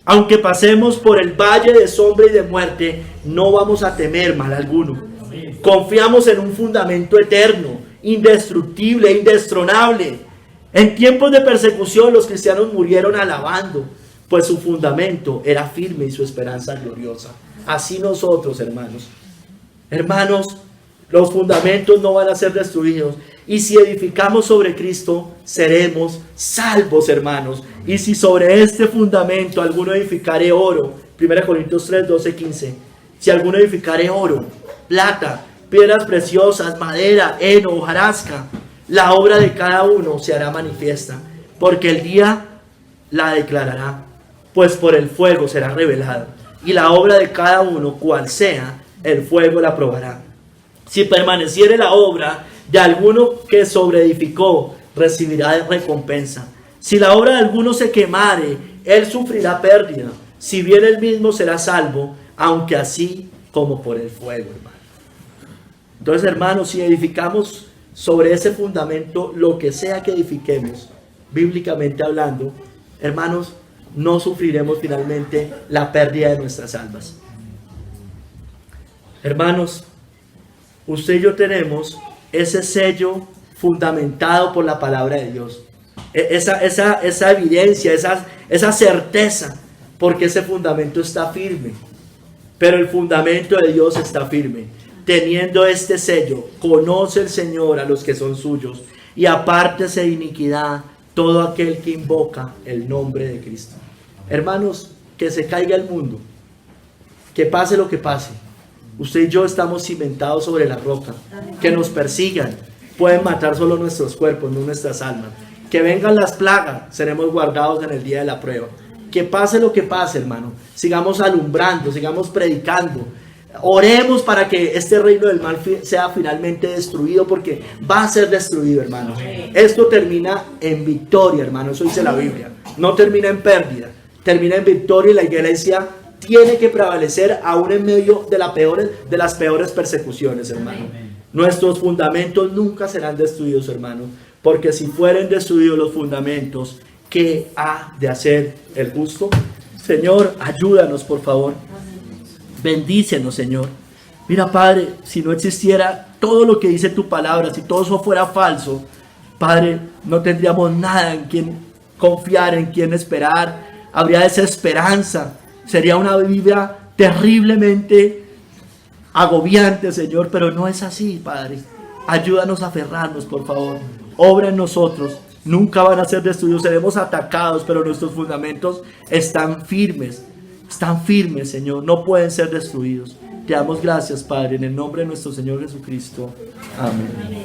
Aunque pasemos por el valle de sombra y de muerte, no vamos a temer mal alguno. Confiamos en un fundamento eterno, indestructible, indestronable. En tiempos de persecución los cristianos murieron alabando, pues su fundamento era firme y su esperanza gloriosa. Así nosotros, hermanos. Hermanos, los fundamentos no van a ser destruidos. Y si edificamos sobre Cristo, seremos salvos, hermanos. Y si sobre este fundamento alguno edificare oro, 1 Corintios 3, 12, 15. Si alguno edificare oro, plata, piedras preciosas, madera, heno, hojarasca, la obra de cada uno se hará manifiesta, porque el día la declarará, pues por el fuego será revelada, y la obra de cada uno, cual sea, el fuego la probará. Si permaneciere la obra de alguno que sobreedificó, recibirá recompensa. Si la obra de alguno se quemare, él sufrirá pérdida, si bien él mismo será salvo, aunque así como por el fuego, hermano. Entonces, hermanos, si edificamos sobre ese fundamento, lo que sea que edifiquemos, bíblicamente hablando, hermanos, no sufriremos finalmente la pérdida de nuestras almas. Hermanos, usted y yo tenemos ese sello fundamentado por la palabra de Dios. Esa evidencia, esa certeza, porque ese fundamento está firme. Pero el fundamento de Dios está firme. Teniendo este sello, conoce el Señor a los que son suyos, y apártese de iniquidad todo aquel que invoca el nombre de Cristo. Hermanos, que se caiga el mundo, que pase lo que pase, usted y yo estamos cimentados sobre la roca. Que nos persigan, pueden matar solo nuestros cuerpos, no nuestras almas. Que vengan las plagas, seremos guardados en el día de la prueba. Que pase lo que pase, hermano, sigamos alumbrando, sigamos predicando. Oremos para que este reino del mal sea finalmente destruido, porque va a ser destruido, hermano. Esto termina en victoria, hermano, eso dice la Biblia. No termina en pérdida, termina en victoria, y la iglesia tiene que prevalecer aún en medio de las peores persecuciones, hermano. Nuestros fundamentos nunca serán destruidos, hermano, porque si fueren destruidos los fundamentos, ¿qué ha de hacer el justo? Señor, ayúdanos, por favor. Bendícenos, Señor. Mira, Padre, si no existiera todo lo que dice tu palabra, si todo eso fuera falso, Padre, no tendríamos nada en quien confiar, en quien esperar. Habría desesperanza. Sería una vida terriblemente agobiante, Señor, pero no es así, Padre. Ayúdanos a aferrarnos, por favor. Obra en nosotros. Nunca van a ser destruidos. Seremos atacados, pero nuestros fundamentos están firmes. Están firmes, Señor, no pueden ser destruidos. Te damos gracias, Padre, en el nombre de nuestro Señor Jesucristo. Amén.